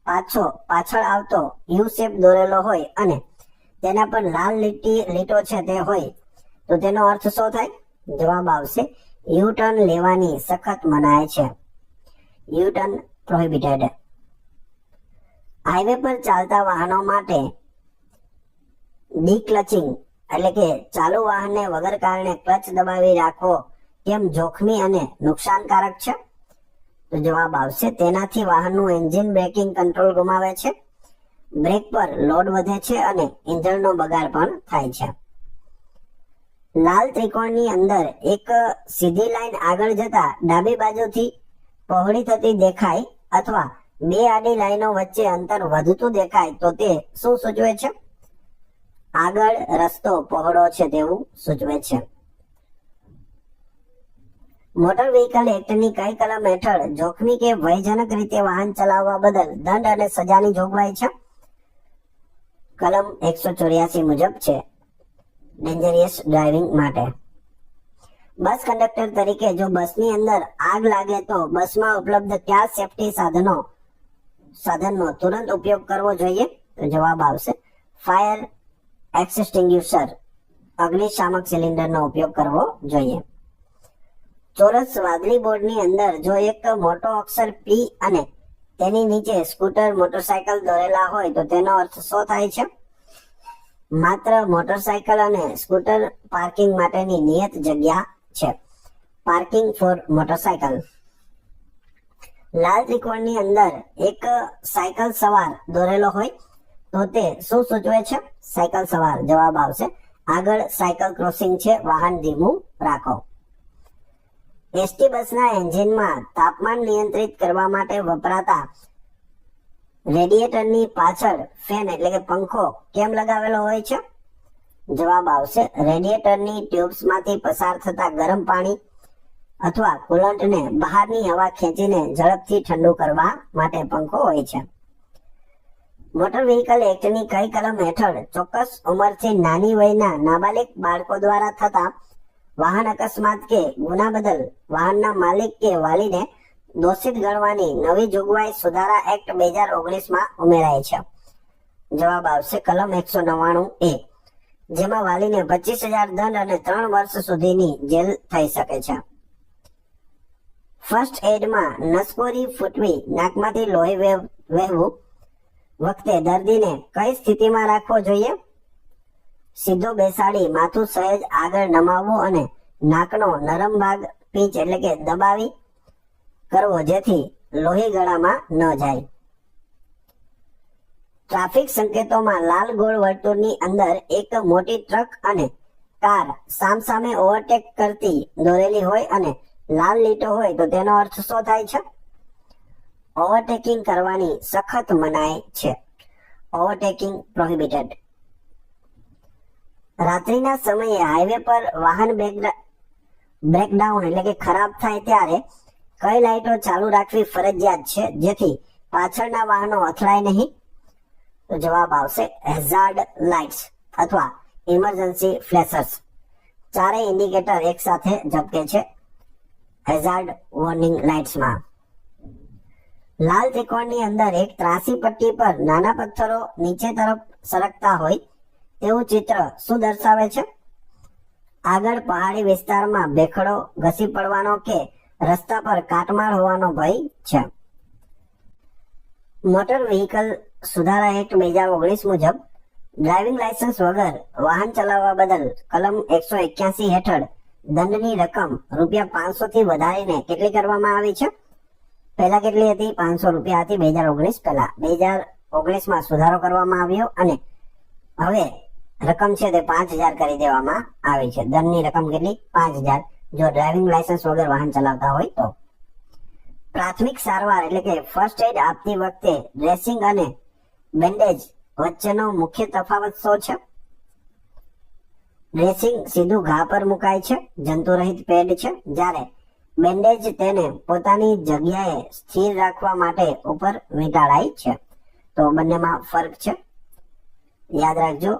પાછળ આવતો યુ શેપ દોરેલો હોય અને તેના પર લાલ લીટો છે તે હોય તો તેનો અર્થ શું થાય? જવાબ આવશે યુ ટર્ન લેવાની સખત મનાય છે. U turn prohibited. હાઈવે પર ચાલતા વાહનો માટે ડીક્લચિંગ એટલે કે ચાલુ વાહનને વગર કારણે ક્લચ દબાવી રાખવો કેમ જોખમી અને નુકસાનકારક છે? તો જવાબ આવશે તેનાથી વાહનનું એન્જિન બ્રેકિંગ કંટ્રોલ ગુમાવે છે, બ્રેક પર લોડ વધે છે અને ઇંધણનો બગાડ પણ થાય છે. લાલ ત્રિકોણની અંદર એક સીધી લાઈન આગળ જતા ડાબી બાજુથી પહોળી થતી દેખાય અથવા બે આડી લાઈનો વચ્ચે અંતર વધતું દેખાય તો તે શું સૂચવે છે? આગળ રસ્તો પહોળો છે તેવું સૂચવે છે. મોટર વ્હીકલ એક્ટની કઈ કલમ હેઠળ જોખમી કે ભયજનક રીતે વાહન ચલાવવા બદલ દંડ અને સજાની જોગવાઈ છે? કલમ 184 મુજબ છે, ડેન્જરિયસ ડ્રાઇવિંગ માટે. બસ કંડક્ટર તરીકે જો બસની અંદર આગ લાગે તો બસમાં ઉપલબ્ધ કયા સેફટી સાધનનો તુરંત ઉપયોગ કરવો જોઈએ? તો જવાબ આવશે ફાયર એક્સટિંગ્યુશર, અગ્નિશામક સિલિન્ડરનો ઉપયોગ કરવો જોઈએ. ચોરસ વાદળી બોર્ડની અંદર જો એક મોટો અક્ષર P અને તેની નીચે સ્કૂટર મોટરસાયકલ દોરેલા હોય તો તેનો અર્થ શું થાય છે? માત્ર મોટરસાયકલ અને સ્કૂટર પાર્કિંગ માટેની નિયત જગ્યા છે, પાર્કિંગ ફોર મોટરસાયકલ. લાલ ત્રિકોણની અંદર એક સાયકલ સવાર દોરેલો હોય તો તે શું સૂચવે છે? સાયકલ સવાર. જવાબ આવશે આગળ સાયકલ ક્રોસિંગ છે, વાહન ધીમું રાખો. એસટી બસના એન્જિનમાં તાપમાન નિયંત્રિત કરવા માટે વપરાતા રેડિએટરની પાછળ ફેન એટલે કે પંખો કેમ લગાવેલો હોય છે? જવાબ આવશે રેડિએટરની ટ્યુબ્સમાંથી પસાર થતા ગરમ પાણી અથવા કુલન્ટને બહારની હવા ખેંચીને ઝડપથી ઠંડુ કરવા માટે પંખો હોય છે. મોટર વ્હીકલ એક્ટની કઈ કલમ હેઠળ ચોક્કસ ઉંમરથી નાની વયના નાબાલિગ બાળકો દ્વારા થતા વાહન અકસ્માત કે ગુના બદલ વાહનના માલિક કે વાલીને દોષિત ગણવાની નવી જોગવાઈ સુધારા એક્ટ 2019 માં ઉમેરાય છે? જવાબ આવશે કલમ 199A, જેમાં વાલીને 25,000 દંડ અને 3 વર્ષ સુધીની જેલ થઈ શકે છે. ફર્સ્ટ એડમાં નસકોરી ફૂટવી, નાકમાંથી લોહી વહેવું વખતે દર્દીને કઈ સ્થિતિમાં રાખવો જોઈએ? સીધો બેસાડી માથું સહેજ આગળ નમાવવું અને નાકનો નરમ ભાગ પીંચ એટલે કે દબાવી કરવો જેથી લોહી ગળામાં ન જાય. ટ્રાફિક સંકેતોમાં લાલ ગોળ વર્તુળની અંદર એક મોટી ટ્રક અને કાર સામસામે ઓવરટેક કરતી દોરેલી હોય અને લાલ લીટો હોય તો તેનો અર્થ શું થાય છે? ઓવરટેકિંગ કરવાની સખત મનાઈ છે, ઓવરટેકિંગ પ્રોહિબિટેડ. રાત્રિના સમયે હાઈવે પર વાહન બ્રેકડાઉન એટલે કે ખરાબ થાય ત્યારે કઈ લાઈટો ચાલુ રાખવી ફરજિયાત છે જેથી પાછળના વાહનો અથડાય નહીં? તો જવાબ આવશે હેઝાર્ડ લાઇટ્સ અથવા ઇમરજન્સી ફ્લેશર્સ. ચારેય ઇન્ડિકેટર એક સાથે ઝબકે છે હેઝાર્ડ વોર્નિંગ લાઇટ્સમાં. લાલ ત્રિકોણની અંદર એક ત્રાસી પટ્ટી પર નાના પથ્થરો નીચે તરફ સરકતા હોય તેવું ચિત્ર શું દર્શાવે છે? આગળ પહાડી વિસ્તારમાં ભેખડો ઘસી પડવાનો કે રસ્તા પર કાટમાળ હોવાનો ભય છે. મોટર વ્હીકલ સુધારા એક્ટ 2019 મુજબ ડ્રાઇવિંગ લાયસન્સ વગર વાહન ચલાવવા બદલ કલમ 181 હેઠળ દંડની રકમ ₹500 થી વધારીને કેટલી કરવામાં આવી છે? પહેલા કેટલી હતી? ₹500 હતી 2019 પહેલા. 2019 માં સુધારો કરવામાં આવ્યો અને હવે રકમ છે તે 5,000 કરી દેવામાં આવી છે. દંડની રકમ કેટલી? 5,000 જો ડ્રાઇવિંગ લાયસન્સ વગર વાહન ચલાવતા હોય તો. પ્રાથમિક સારવાર એટલે કે ફર્સ્ટ એડ આપતી વખતે ડ્રેસિંગ અને બેન્ડેજ વચ્ચેનો મુખ્ય તફાવત શું છે? ડ્રેસિંગ સીધું ઘા પર મુકાય છે, જંતુરહિત પેડ છે, જ્યારે બેન્ડેજ તેને પોતાની જગ્યાએ સ્થિર રાખવા માટે ઉપર વીંટાળાય છે. તો બંનેમાં ફરક છે, યાદ રાખજો.